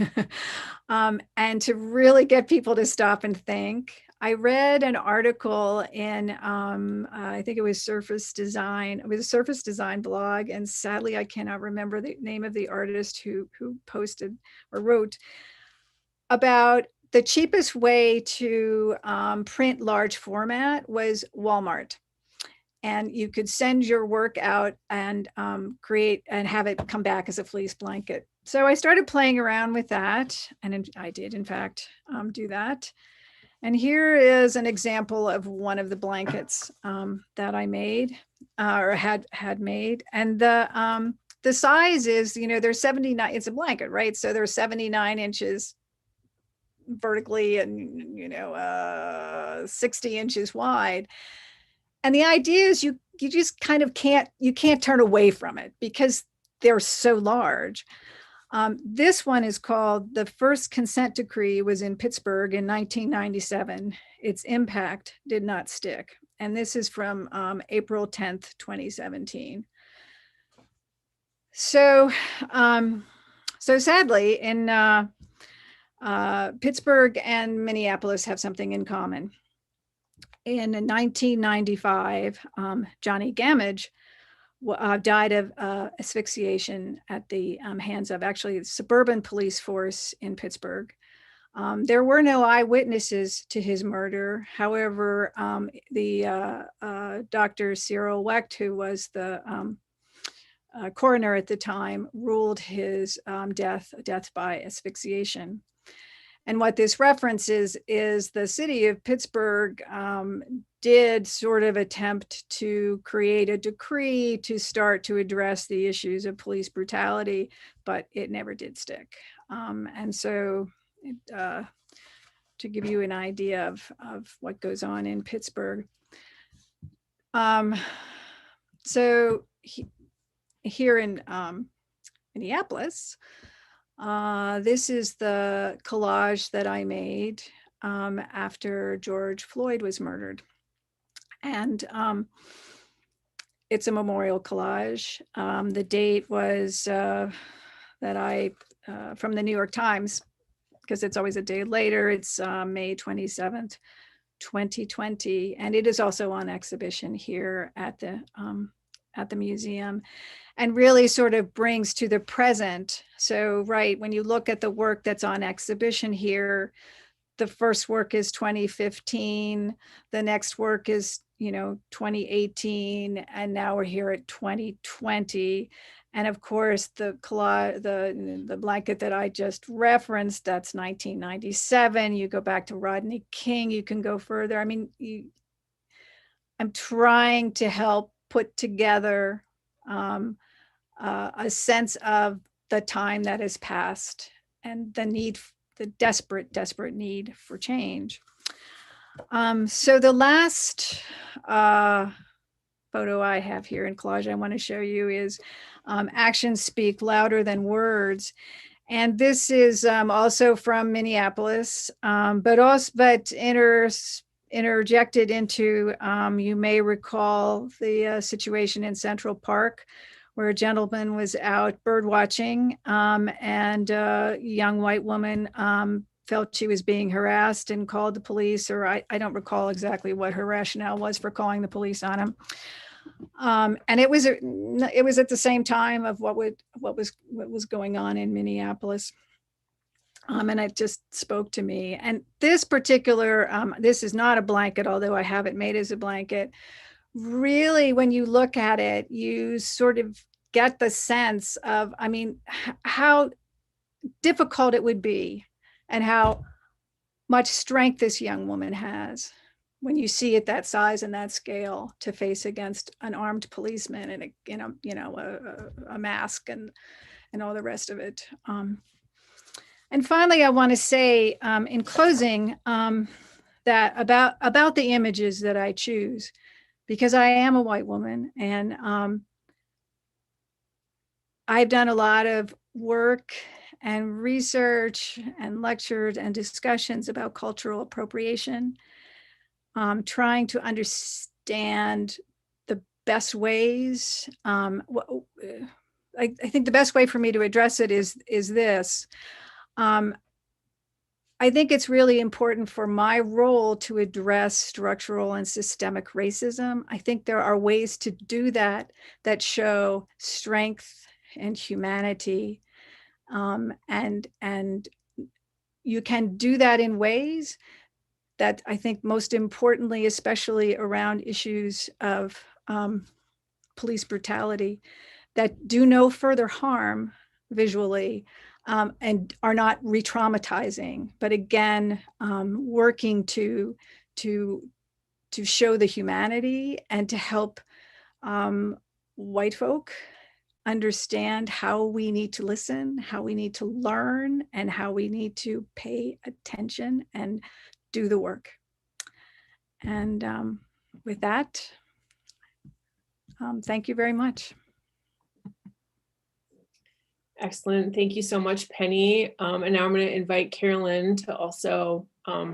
And to really get people to stop and think, I read an article in I think it was Surface Design. It was a Surface Design blog, and sadly I cannot remember the name of the artist who posted or wrote about the cheapest way to print large format was Walmart. And you could send your work out and create and have it come back as a fleece blanket. So I started playing around with that, and I did in fact do that. And here is an example of one of the blankets that I made or had made. And the size is, there's 79, it's a blanket, right? So there's 79 inches vertically and, 60 inches wide. And the idea is you just kind of can't turn away from it because they're so large. This one is called The First Consent Decree was in Pittsburgh in 1997. Its impact did not stick. And this is from April 10th, 2017. So sadly, in Pittsburgh and Minneapolis have something in common. In 1995, Johnny Gamage died of asphyxiation at the hands of actually the suburban police force in Pittsburgh. There were no eyewitnesses to his murder. However, the Dr. Cyril Wecht, who was the coroner at the time, ruled his death by asphyxiation. And what this references is the city of Pittsburgh did sort of attempt to create a decree to start to address the issues of police brutality, but it never did stick. And so to give you an idea of what goes on in Pittsburgh. So here in Minneapolis, this is the collage that I made after George Floyd was murdered. And it's a memorial collage. The date was that from the New York Times, because it's always a day later. It's May 27th, 2020. And it is also on exhibition here at the museum, and really sort of brings to the present. So, right, when you look at the work that's on exhibition here, the first work is 2015, the next work is, 2018, and now we're here at 2020. And of course, the blanket that I just referenced, that's 1997. You go back to Rodney King, you can go further. I mean, I'm trying to help put together a sense of the time that has passed and the desperate need for change. So the last photo I have here in collage I want to show you is Actions Speak Louder Than Words. And this is also from Minneapolis, but interjected into, you may recall the situation in Central Park where a gentleman was out bird watching and a young white woman felt she was being harassed and called the police, or I don't recall exactly what her rationale was for calling the police on him. And it was at the same time of what was going on in Minneapolis. And it just spoke to me. And this particular, this is not a blanket, although I have it made as a blanket. Really, when you look at it, you sort of get the sense of, how difficult it would be and how much strength this young woman has when you see it that size and that scale to face against an armed policeman and a mask and all the rest of it. And finally, I want to say in closing that about the images that I choose, because I am a white woman and I've done a lot of work and research and lectures and discussions about cultural appropriation, trying to understand the best ways. I think the best way for me to address it is this. I think it's really important for my role to address structural and systemic racism. I think there are ways to do that that show strength and humanity. And you can do that in ways that I think most importantly, especially around issues of police brutality, that do no further harm visually and are not re-traumatizing, but again, working to show the humanity and to help white folk understand how we need to listen, how we need to learn, and how we need to pay attention and do the work. And with that, thank you very much. Excellent. Thank you so much, Penny. And now I'm going to invite Carolyn to also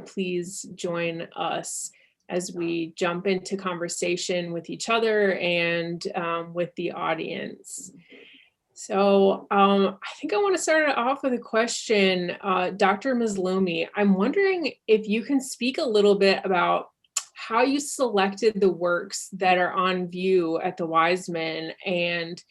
please join us as we jump into conversation with each other and with the audience. So I think I want to start it off with a question. Dr. Mazloomi, I'm wondering if you can speak a little bit about how you selected the works that are on view at the Wiseman, and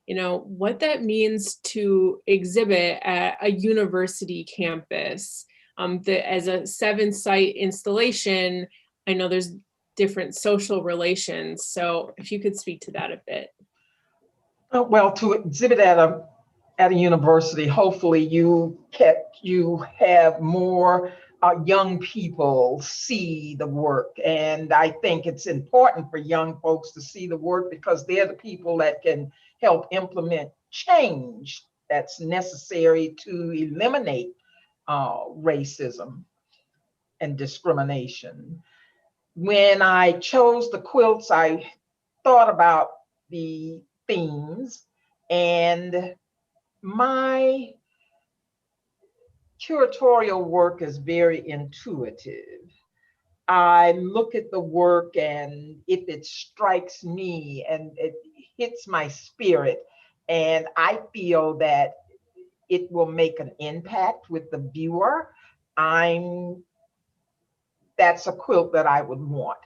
what that means to exhibit at a university campus. As a 7-site installation, I know there's different social relations. So if you could speak to that a bit. Well, to exhibit at a university, hopefully you have more young people see the work. And I think it's important for young folks to see the work because they're the people that can help implement change that's necessary to eliminate racism and discrimination. When I chose the quilts, I thought about the themes, and my curatorial work is very intuitive. I look at the work, and if it strikes me and it hits my spirit, and I feel that it will make an impact with the viewer, that's a quilt that I would want.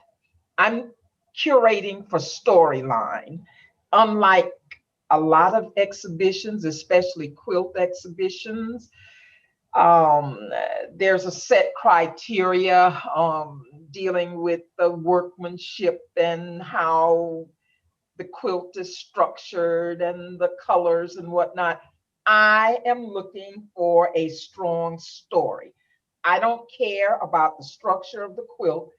I'm curating for storyline. Unlike a lot of exhibitions, especially quilt exhibitions, there's a set criteria dealing with the workmanship and how the quilt is structured and the colors and whatnot. I am looking for a strong story. I don't care about the structure of the quilt.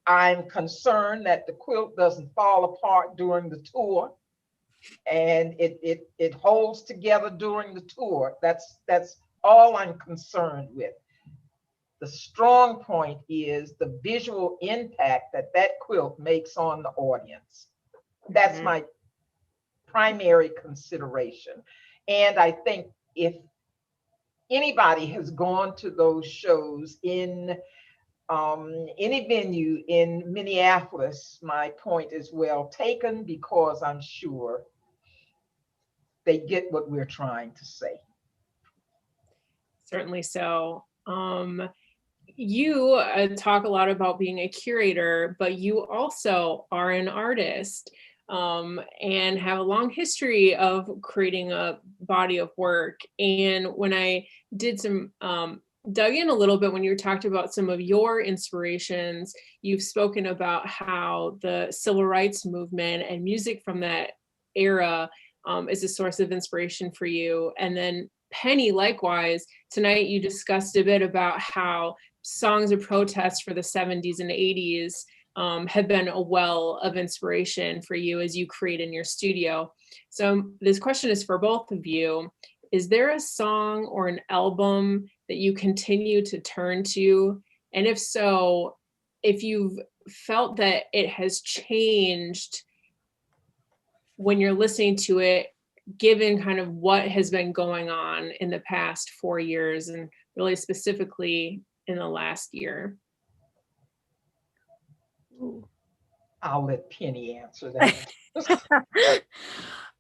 I'm concerned that the quilt doesn't fall apart during the tour, and it holds together during the tour. That's all I'm concerned with. The strong point is the visual impact that quilt makes on the audience. That's my primary consideration. And I think if anybody has gone to those shows in any venue in Minneapolis, my point is well taken because I'm sure they get what we're trying to say. Certainly so. You talk a lot about being a curator, but you also are an artist and have a long history of creating a body of work. And when I did some dug in a little bit, when you talked about some of your inspirations, you've spoken about how the civil rights movement and music from that era is a source of inspiration for you. And then Penny, likewise, tonight you discussed a bit about how songs of protest for the 70s and 80s have been a well of inspiration for you as you create in your studio. So this question is for both of you. Is there a song or an album that you continue to turn to? And if so, if you've felt that it has changed when you're listening to it, given kind of what has been going on in the past 4 years and really specifically in the last year? I'll let Penny answer that.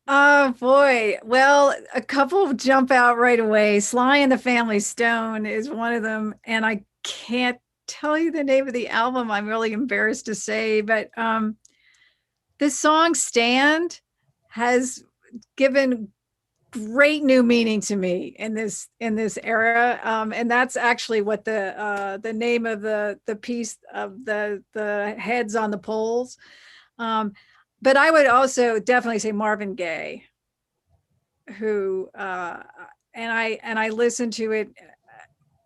Oh boy. Well, a couple jump out right away. Sly and the Family Stone is one of them. And I can't tell you the name of the album. I'm really embarrassed to say, but the song Stand has given great new meaning to me in this era, and that's actually what the name of the piece of the heads on the poles. But I would also definitely say Marvin Gaye, who and I listened to it,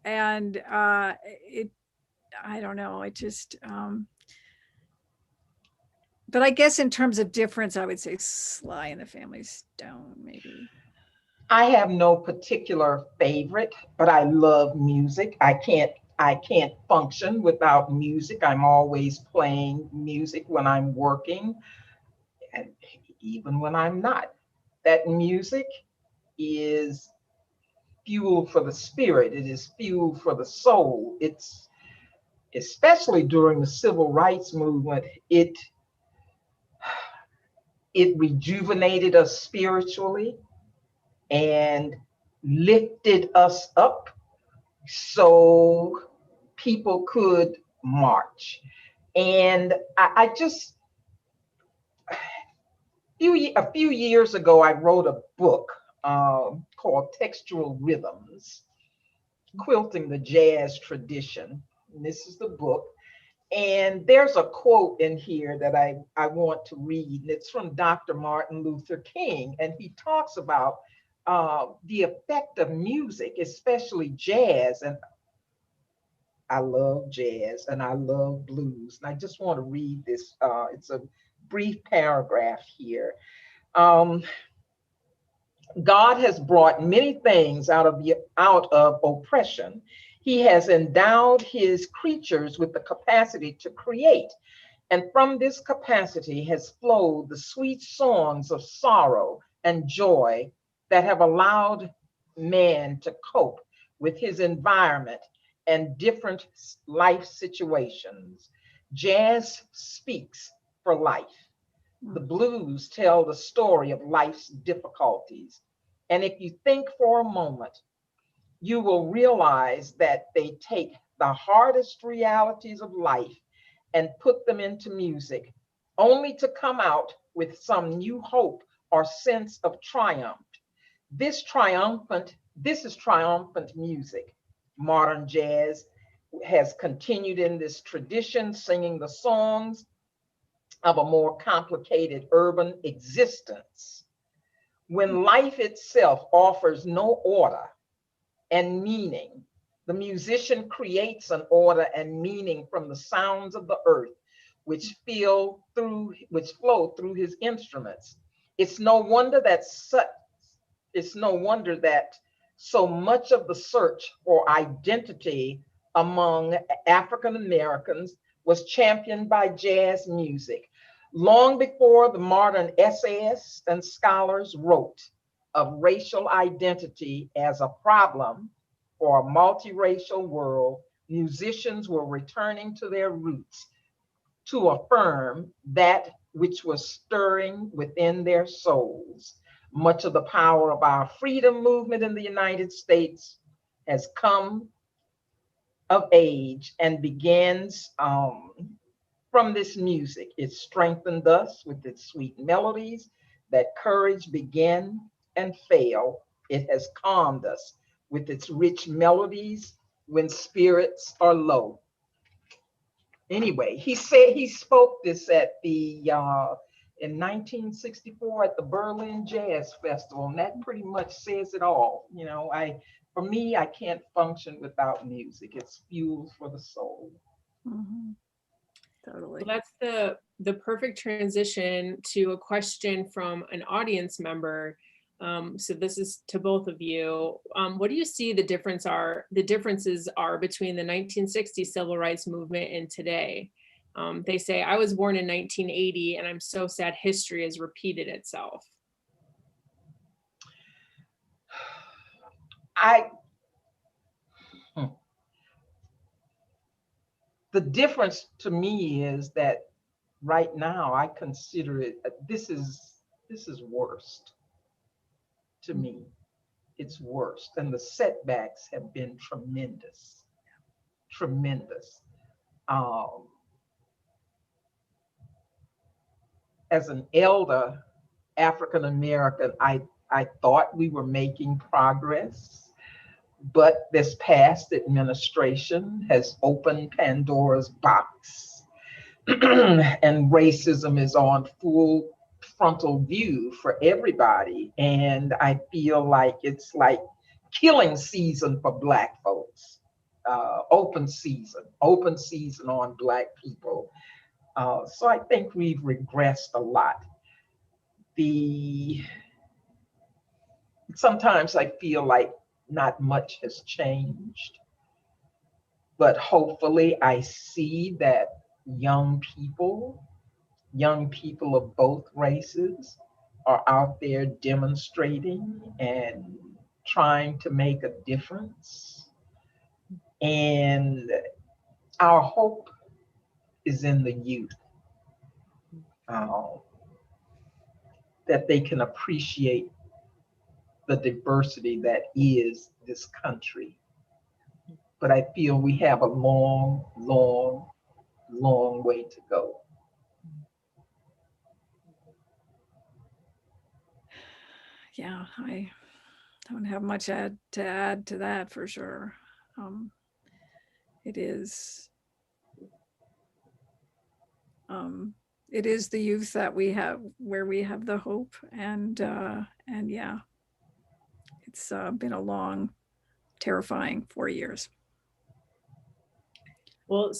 and it, I don't know, it just. But I guess in terms of difference, I would say Sly and the Family Stone, maybe. I have no particular favorite, but I love music. I can't function without music. I'm always playing music when I'm working, and even when I'm not. That music is fuel for the spirit. It is fuel for the soul. It's especially during the civil rights movement, it rejuvenated us spiritually and lifted us up so people could march. And I just, a few years ago, I wrote a book called Textual Rhythms, Quilting the Jazz Tradition. And this is the book. And there's a quote in here that I want to read, and it's from Dr. Martin Luther King. And he talks about the effect of music, especially jazz. And I love jazz and I love blues. And I just want to read this. It's a brief paragraph here. God has brought many things out of oppression. He has endowed his creatures with the capacity to create. And from this capacity has flowed the sweet songs of sorrow and joy that have allowed man to cope with his environment and different life situations. Jazz speaks for life. The blues tell the story of life's difficulties. And if you think for a moment, you will realize that they take the hardest realities of life and put them into music, only to come out with some new hope or sense of triumph. This is triumphant music. Modern jazz has continued in this tradition, singing the songs of a more complicated urban existence. When life itself offers no order and meaning, the musician creates an order and meaning from the sounds of the earth, which flow through his instruments. It's no wonder that so much of the search for identity among African Americans was championed by jazz music. Long before the modern essayists and scholars wrote of racial identity as a problem for a multiracial world, musicians were returning to their roots to affirm that which was stirring within their souls. Much of the power of our freedom movement in the United States has come of age and begins from this music. It strengthened us with its sweet melodies that courage began and fail. It has calmed us with its rich melodies when spirits are low. Anyway, he spoke this at the in 1964 at the Berlin Jazz Festival, and that pretty much says it all. You know, for me, I can't function without music. It's fuel for the soul. Mm-hmm. Totally. Well, that's the perfect transition to a question from an audience member. So this is to both of you. What do you see the differences are between the 1960 civil rights movement and today? They say, I was born in 1980 and I'm so sad history has repeated itself. The difference to me is that right now I consider it, this is worst to me. It's worst. And the setbacks have been tremendous, tremendous. As an elder African American, I thought we were making progress, but this past administration has opened Pandora's box and racism is on full frontal view for everybody. And I feel like it's like killing season for Black folks, open season on Black people. So I think we've regressed a lot. Sometimes I feel like not much has changed, but hopefully I see that young people of both races are out there demonstrating and trying to make a difference. And our hope is in the youth, that they can appreciate the diversity that is this country. But I feel we have a long, long long way to go. Yeah, I don't have much to add to that for sure. It is the youth that we have, where we have the hope, and yeah, it's been a long, terrifying 4 years. Well,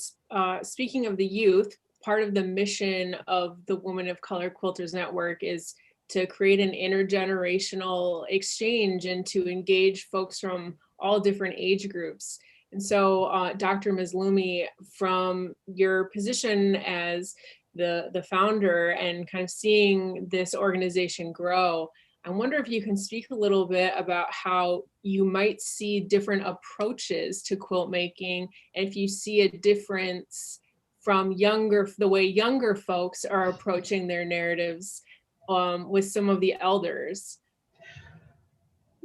speaking of the youth, part of the mission of the Women of Color Quilters Network is to create an intergenerational exchange and to engage folks from all different age groups. And so, Dr. Mazloomi, from your position as the founder and kind of seeing this organization grow, I wonder if you can speak a little bit about how you might see different approaches to quilt making, and if you see a difference from the way younger folks are approaching their narratives with some of the elders.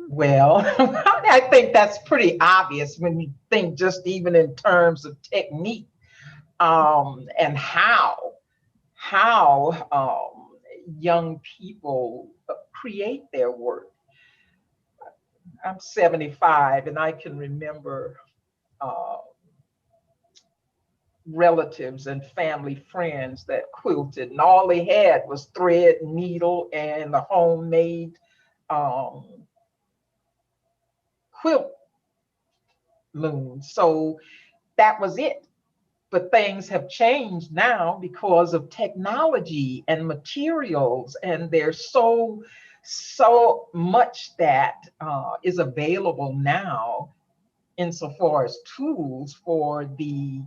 Well, I think that's pretty obvious when you think just even in terms of technique, and how young people create their work. I'm 75, and I can remember relatives and family friends that quilted, and all they had was thread, needle, and the homemade quilt loom. So that was it. But things have changed now because of technology and materials, and there's so much that is available now insofar as tools for the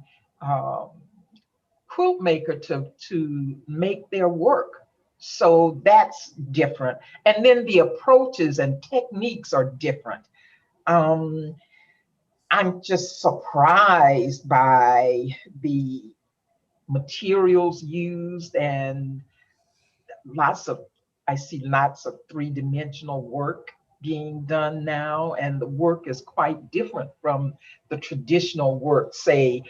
quilt maker to make their work. So that's different. And then the approaches and techniques are different. I'm just surprised by the materials used, and I see lots of three-dimensional work being done now, and the work is quite different from the traditional work, say,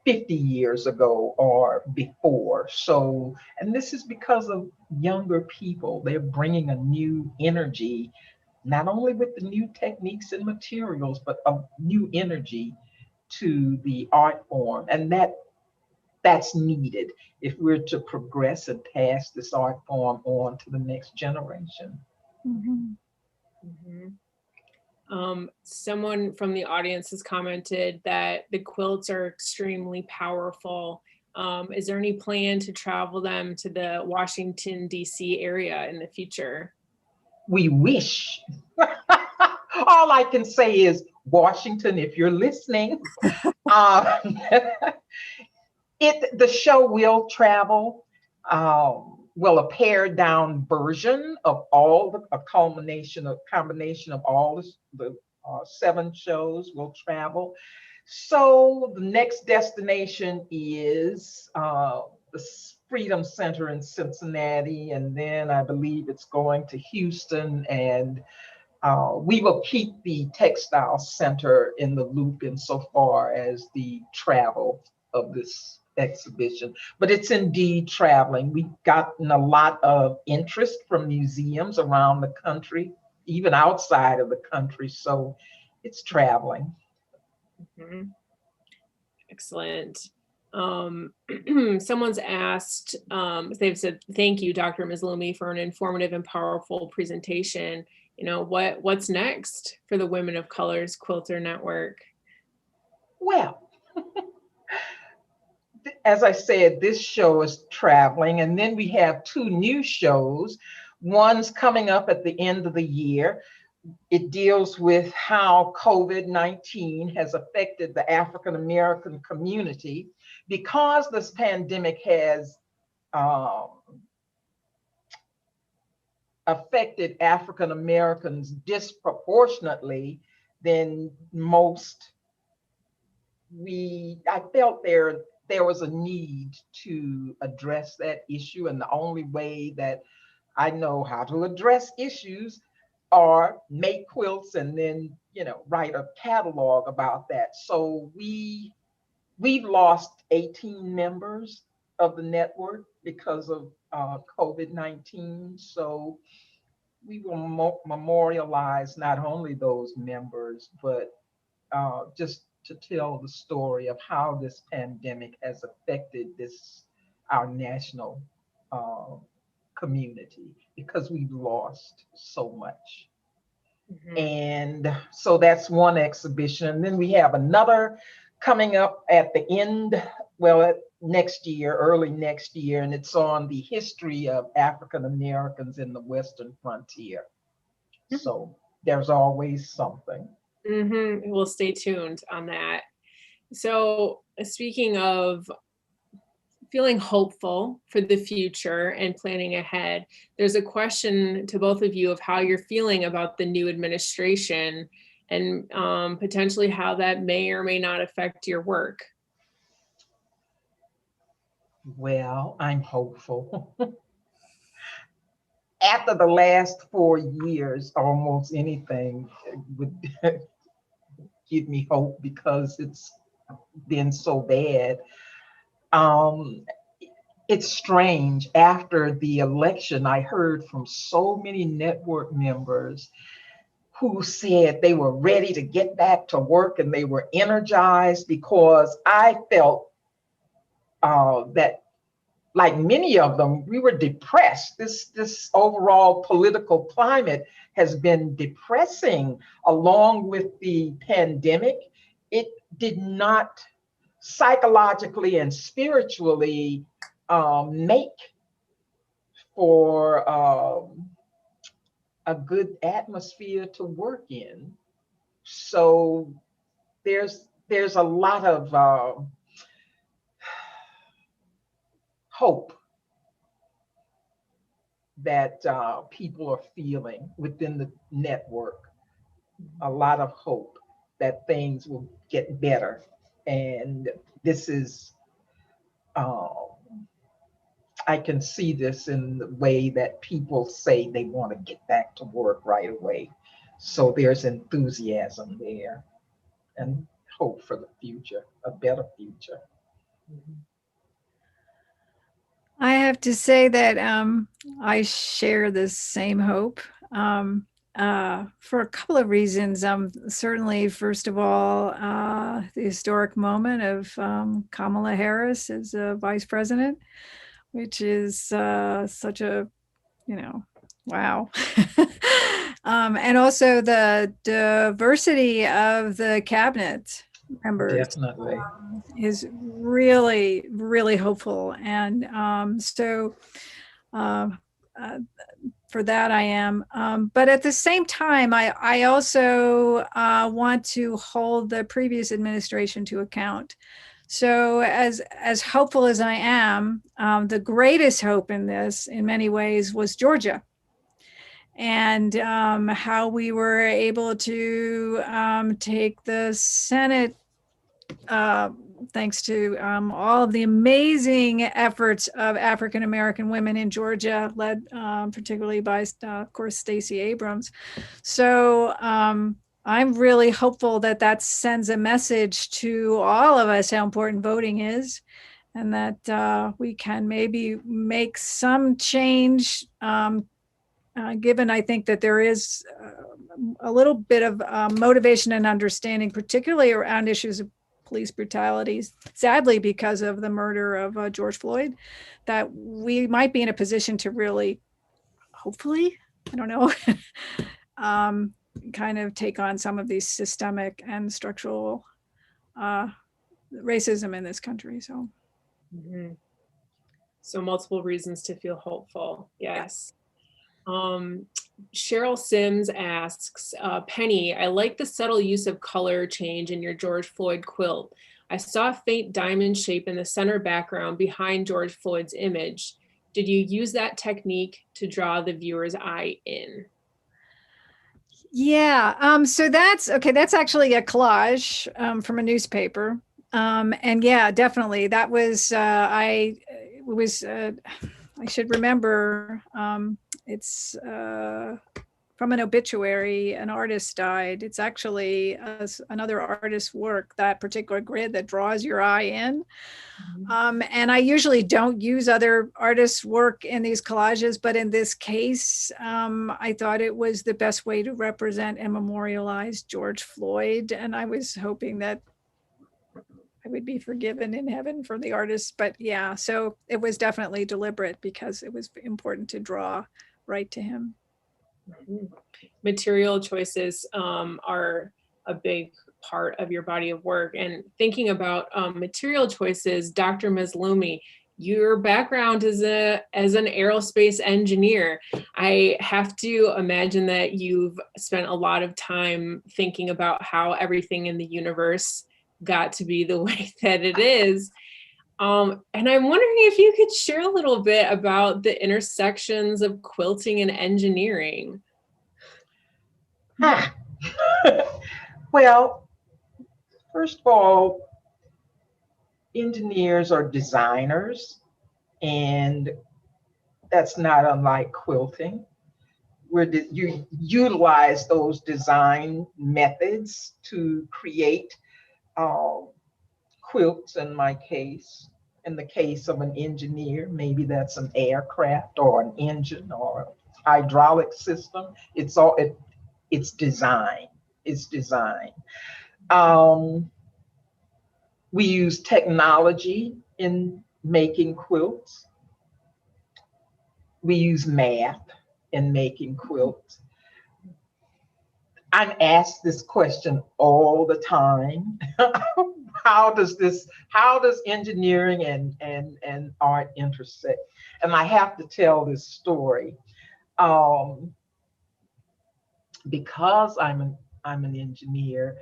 50 years ago or before. So, and this is because of younger people. They're bringing a new energy, not only with the new techniques and materials, but a new energy to the art form. And that's needed if we're to progress and pass this art form on to the next generation. Mm-hmm. Mm-hmm. Someone from the audience has commented that the quilts are extremely powerful. Is there any plan to travel them to the Washington, D.C. area in the future? We wish. All I can say is, Washington, if you're listening, the show will travel. Well, a pared down version of a combination of all the 7 shows will travel. So the next destination is the Freedom Center in Cincinnati, and then I believe it's going to Houston, and we will keep the Textile Center in the loop insofar as the travel of this exhibition, but it's indeed traveling. We've gotten a lot of interest from museums around the country, even outside of the country, so it's traveling. Mm-hmm. Excellent. Someone's asked, they've said, thank you, Dr. Mazloomi, for an informative and powerful presentation. You know, what's next for the Women of Color's Quilter Network? Well, as I said, this show is traveling, and then we have 2 new shows. One's coming up at the end of the year. It deals with how COVID-19 has affected the African American community. Because this pandemic has affected African Americans disproportionately than most, I felt there was a need to address that issue, and the only way that I know how to address issues are make quilts and then, write a catalog about that. So we we've lost 18 members of the network because of COVID-19. So we will memorialize not only those members, but just to tell the story of how this pandemic has affected our national uh, community, because we've lost so much. Mhm. And so that's one exhibition. And then we have another coming up at the end, well, next year, early next year, and it's on the history of African Americans in the Western frontier. So there's always something. We'll stay tuned on that. So speaking of feeling hopeful for the future and planning ahead, there's a question to both of you of how you're feeling about the new administration and potentially how that may or may not affect your work. Well, I'm hopeful. After the last 4 years, almost anything would give me hope because it's been so bad. Um, it's strange. After the election, I heard from so many network members who said they were ready to get back to work and they were energized, because I felt that, like many of them, we were depressed. This overall political climate has been depressing, along with the pandemic. It did not psychologically and spiritually make for a good atmosphere to work in. So there's a lot of hope that people are feeling within the network. A lot of hope that things will get better. And this is, I can see this in the way that people say they want to get back to work right away. So there's enthusiasm there and hope for the future, a better future. I have to say that I share this same hope for a couple of reasons. Certainly, first of all, the historic moment of Kamala Harris as vice president, which is such a, wow. And also the diversity of the cabinet members Definitely. is really, really hopeful. And so for that I am. But at the same time, I also want to hold the previous administration to account. So as hopeful as I am, the greatest hope in this, in many ways, was Georgia. And how we were able to take the Senate, thanks to all of the amazing efforts of African American women in Georgia, led particularly by, of course, Stacey Abrams. So I'm really hopeful that that sends a message to all of us how important voting is, and that we can maybe make some change, given I think that there is a little bit of motivation and understanding, particularly around issues of police brutalities, sadly, because of the murder of George Floyd, that we might be in a position to really, hopefully, I don't know, kind of take on some of these systemic and structural racism in this country. So, So multiple reasons to feel hopeful. Yes. Cheryl Sims asks, Penny, I like the subtle use of color change in your George Floyd quilt. I saw a faint diamond shape in the center background behind George Floyd's image. Did you use that technique to draw the viewer's eye in? Yeah, so that's okay. That's actually a collage from a newspaper. And yeah, definitely. That was, I should remember, it's from an obituary. An artist died. It's actually another artist's work, that particular grid that draws your eye in. And I usually don't use other artists' work in these collages, but in this case, I thought it was the best way to represent and memorialize George Floyd. And I was hoping that I would be forgiven in heaven for the artist. But yeah, so it was definitely deliberate because it was important to draw right to him. Material choices are a big part of your body of work. And thinking about material choices, Dr. Mazloomi, your background as an aerospace engineer, I have to imagine that you've spent a lot of time thinking about how everything in the universe got to be the way that it is. And I'm wondering if you could share a little bit about the intersections of quilting and engineering. Well, first of all, engineers are designers, and that's not unlike quilting, where you utilize those design methods to create quilts. In my case, in the case of an engineer, maybe that's an aircraft or an engine or a hydraulic system. It's design. It's design. We use technology in making quilts. We use math in making quilts. I'm asked this question all the time. How does engineering and art intersect? And I have to tell this story. Because I'm an engineer,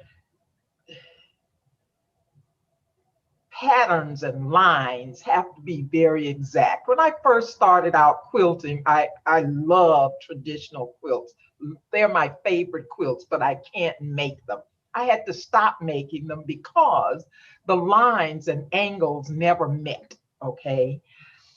patterns and lines have to be very exact. When I first started out quilting, I love traditional quilts. They're my favorite quilts, but I can't make them. I had to stop making them because the lines and angles never met, okay?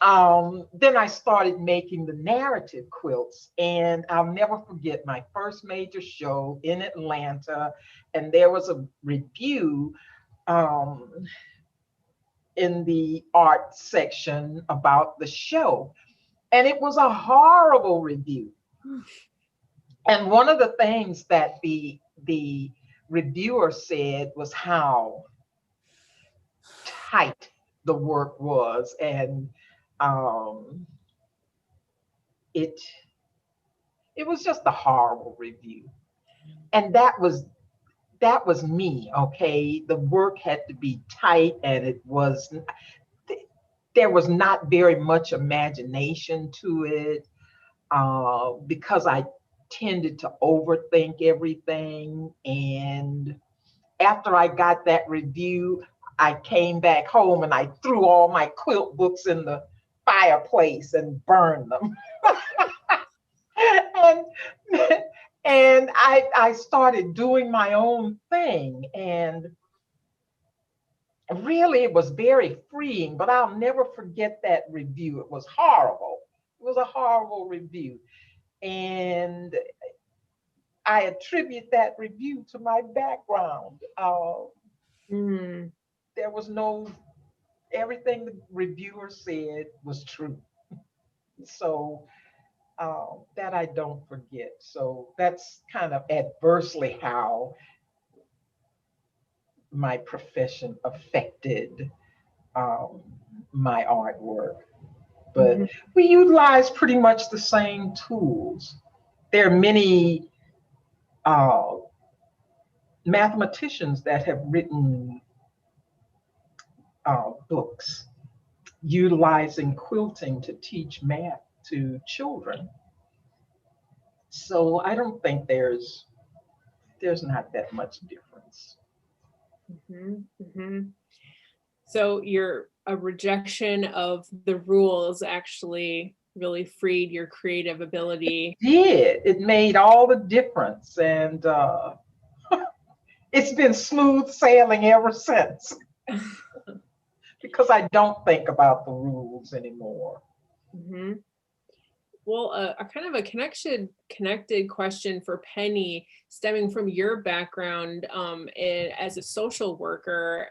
Then I started making the narrative quilts, and I'll never forget my first major show in Atlanta, and there was a review in the art section about the show, and it was a horrible review. And one of the things that the reviewer said was how tight the work was, and it was just a horrible review. And that was me, okay? The work had to be tight, and there was not very much imagination to it, because I tended to overthink everything. And after I got that review, I came back home and I threw all my quilt books in the fireplace and burned them. and I started doing my own thing, and really it was very freeing, but I'll never forget that review. It was horrible. It was a horrible review. And I attribute that review to my background. There was everything the reviewer said was true. So that I don't forget. So that's kind of adversely how my profession affected my artwork. But we utilize pretty much the same tools. There are many mathematicians that have written books utilizing quilting to teach math to children. So I don't think there's not that much difference. So a rejection of the rules actually really freed your creative ability. It made all the difference, and it's been smooth sailing ever since. Because I don't think about the rules anymore. Well, a kind of a connected question for Penny, stemming from your background as a social worker,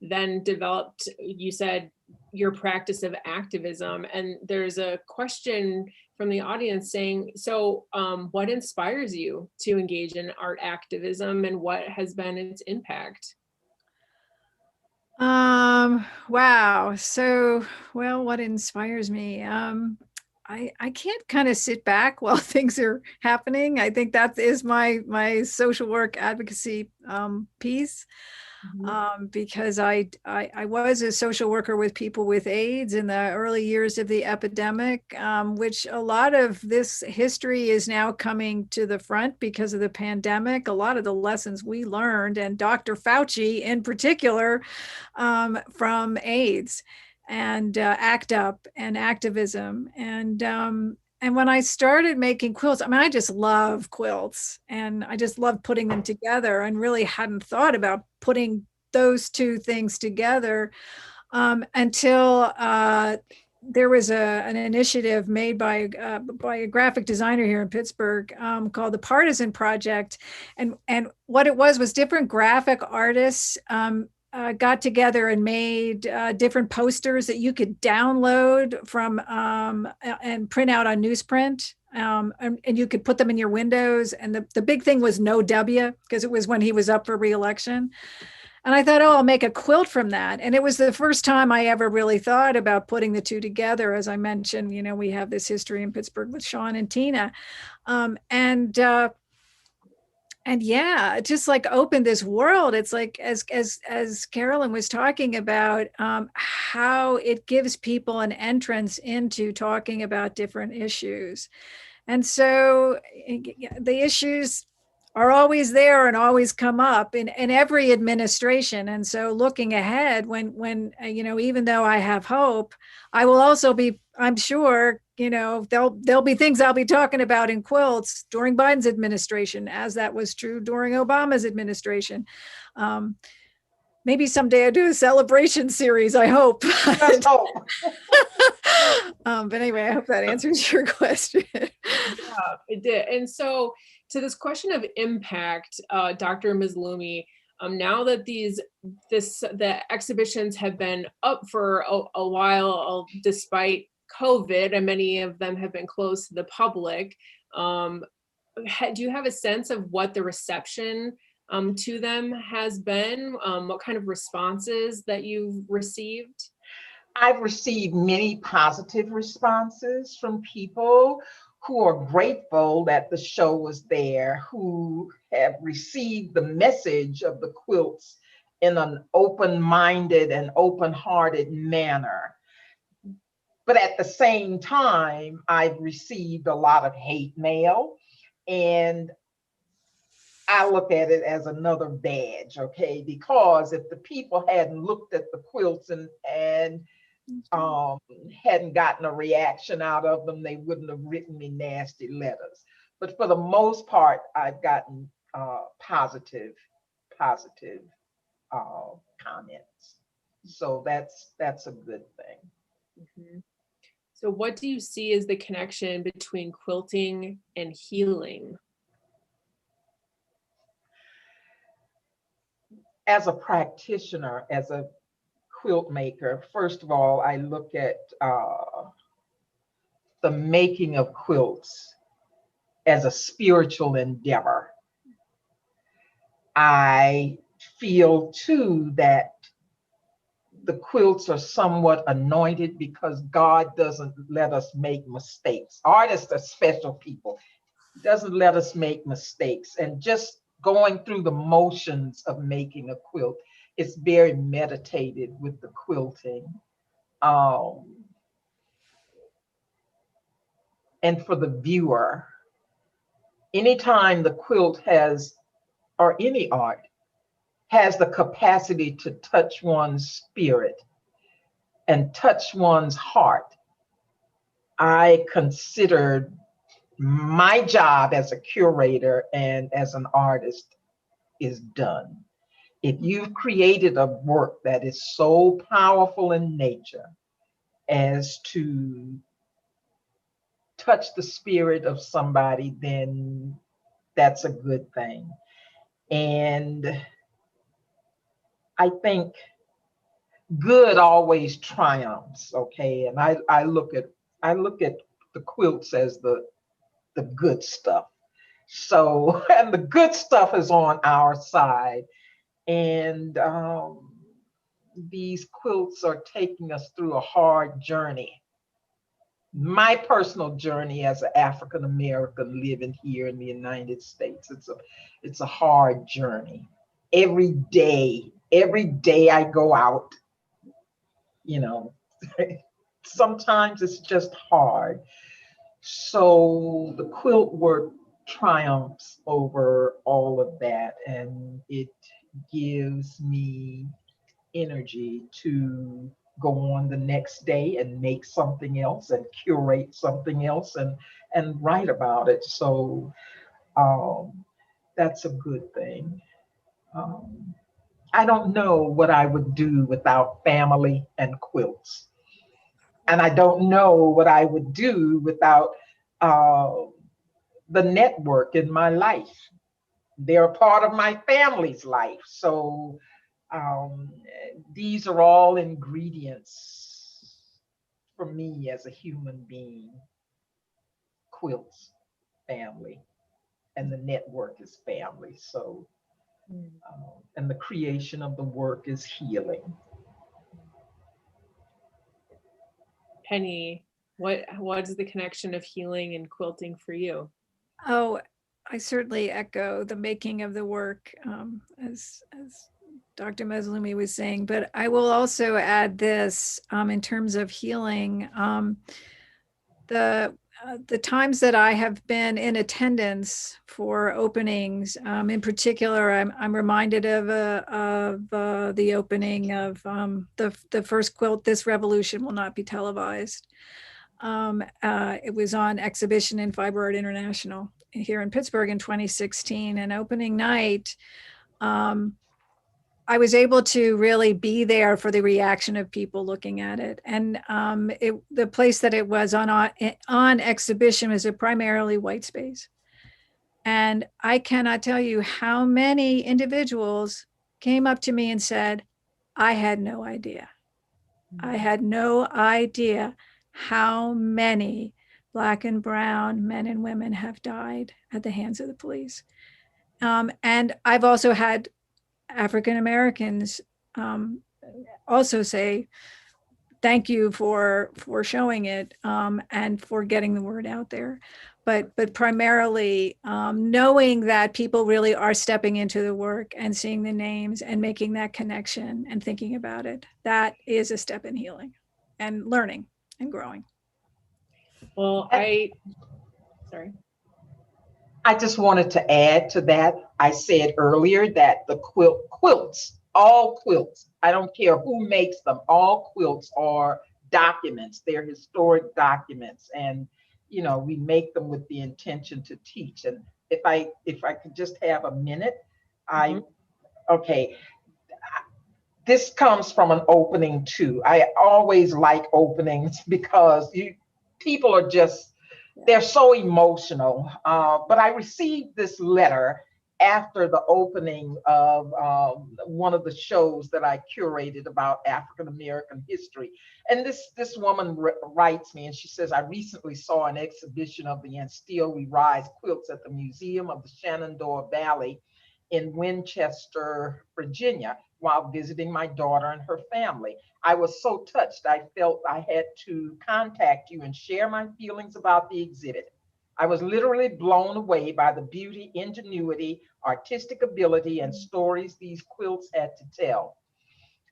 then developed, you said, your practice of activism. And there's a question from the audience saying, so what inspires you to engage in art activism, and what has been its impact? Wow. So, well, what inspires me? I can't kind of sit back while things are happening. I think that is my social work advocacy piece. Mhm. Because I was a social worker with people with AIDS in the early years of the epidemic, which a lot of this history is now coming to the front because of the pandemic. A lot of the lessons we learned, and Dr. Fauci in particular, from AIDS and ACT UP and activism. And when I started making quilts, I mean, I just love quilts and I just love putting them together, and really hadn't thought about putting those two things together until there was an initiative made by a graphic designer here in Pittsburgh called the Partisan Project. And what it was different graphic artists got together and made different posters that you could download from and print out on newsprint. And you could put them in your windows. And the big thing was no W, because it was when he was up for re-election. And I thought, oh, I'll make a quilt from that. And it was the first time I ever really thought about putting the two together. As I mentioned, you know, we have this history in Pittsburgh with Sean and Tina. And yeah, it just like opened this world. It's like, as Carolyn was talking about, how it gives people an entrance into talking about different issues. And so the issues are always there and always come up in every administration. And so looking ahead, when you know, even though I have hope, I will also be, I'm sure, you know, there'll be things I'll be talking about in quilts during Biden's administration, as that was true during Obama's administration. Maybe someday I do a celebration series, I hope. Let's hope. But anyway, I hope that answers your question. Yeah, it did. And so, to this question of impact, Dr. Mazloomi, now that the exhibitions have been up for a while, despite COVID, and many of them have been closed to the public, do you have a sense of what the reception to them has been? What kind of responses that you've received? I've received many positive responses from people who are grateful that the show was there, who have received the message of the quilts in an open-minded and open-hearted manner. But at the same time, I've received a lot of hate mail, and I look at it as another badge, okay? Because if the people hadn't looked at the quilts and hadn't gotten a reaction out of them, they wouldn't have written me nasty letters. But for the most part, I've gotten positive comments. So that's a good thing. Mm-hmm. So what do you see as the connection between quilting and healing? As a practitioner, as a quilt maker, first of all, I look at the making of quilts as a spiritual endeavor. I feel too that the quilts are somewhat anointed because God doesn't let us make mistakes. Artists are special people. He doesn't let us make mistakes. And just going through the motions of making a quilt, it's very meditated with the quilting. And for the viewer, anytime the quilt has, or any art, has the capacity to touch one's spirit and touch one's heart, I considered my job as a curator and as an artist is done. If you've created a work that is so powerful in nature as to touch the spirit of somebody, then that's a good thing. And I think good always triumphs, okay? And I look at the quilts as the good stuff. So, and the good stuff is on our side. And these quilts are taking us through a hard journey. My personal journey as an African American living here in the United States, it's a hard journey. Every day I go out, you know, sometimes it's just hard. So the quilt work triumphs over all of that, and it gives me energy to go on the next day and make something else and curate something else and write about it. So that's a good thing. Um, I don't know what I would do without family and quilts. And I don't know what I would do without uh, the network in my life. They're a part of my family's life. So um, these are all ingredients for me as a human being. Quilts, family, and the network is family. So, and the creation of the work is healing. Penny, what is the connection of healing and quilting for you? Oh, I certainly echo the making of the work, as Dr. Mazloomi was saying, but I will also add this in terms of healing. The times that I have been in attendance for openings, in particular, I'm reminded of the opening of the first quilt, "This Revolution Will Not Be Televised." It was on exhibition in Fiber Art International here in Pittsburgh in 2016. And opening night, I was able to really be there for the reaction of people looking at it. And the place that it was on exhibition was a primarily white space. And I cannot tell you how many individuals came up to me and said, I had no idea. I had no idea how many Black and brown men and women have died at the hands of the police. And I've also had African Americans also say, thank you for showing it and for getting the word out there. But primarily knowing that people really are stepping into the work and seeing the names and making that connection and thinking about it, that is a step in healing and learning and growing. Well, sorry. I just wanted to add to that. I said earlier that the quilts, all quilts, I don't care who makes them, all quilts are documents. They're historic documents. And, you know, we make them with the intention to teach. And if I could just have a minute, okay. This comes from an opening too. I always like openings because people are just, they're so emotional. But I received this letter after the opening of one of the shows that I curated about African American history. And this woman writes me and she says, I recently saw an exhibition of the "And Still We Rise" quilts at the Museum of the Shenandoah Valley in Winchester, Virginia, while visiting my daughter and her family. I was so touched, I felt I had to contact you and share my feelings about the exhibit. I was literally blown away by the beauty, ingenuity, artistic ability, and stories these quilts had to tell.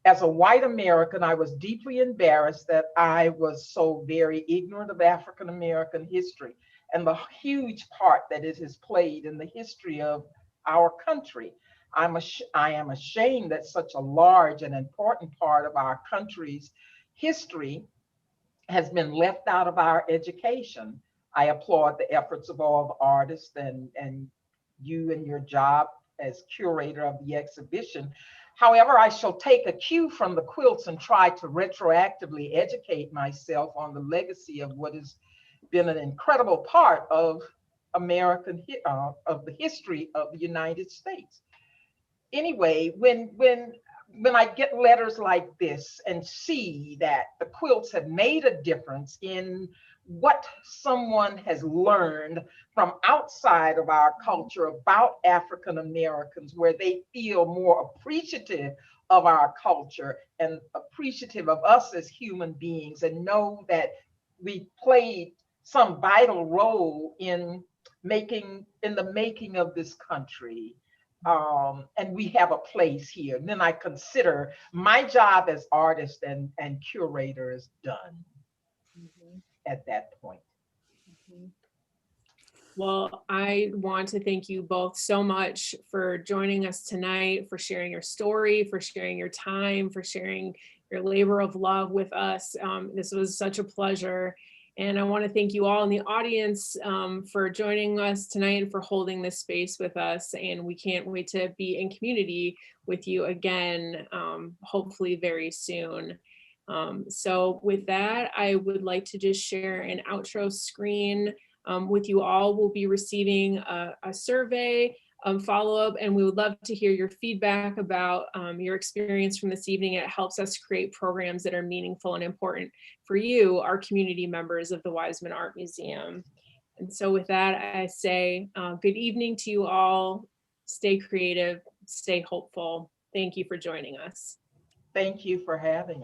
As a white American, I was deeply embarrassed that I was so very ignorant of African American history and the huge part that it has played in the history of our country. I am ashamed that such a large and important part of our country's history has been left out of our education. I applaud the efforts of all the artists and you and your job as curator of the exhibition. However, I shall take a cue from the quilts and try to retroactively educate myself on the legacy of what is been an incredible part of of the history of the United States. Anyway, when I get letters like this and see that the quilts have made a difference in what someone has learned from outside of our culture about African Americans, where they feel more appreciative of our culture and appreciative of us as human beings, and know that we played some vital role in the making of this country. And we have a place here. And then I consider my job as artist and curator is done at that point. Well, I want to thank you both so much for joining us tonight, for sharing your story, for sharing your time, for sharing your labor of love with us. This was such a pleasure. And I want to thank you all in the audience for joining us tonight and for holding this space with us. And we can't wait to be in community with you again, hopefully very soon. So with that, I would like to just share an outro screen with you all. We'll be receiving a survey follow-up, and we would love to hear your feedback about your experience from this evening. It helps us create programs that are meaningful and important for you, our community members of the Wiseman Art Museum. And so with that, I say good evening to you all. Stay creative, stay hopeful. Thank you for joining us. Thank you for having us.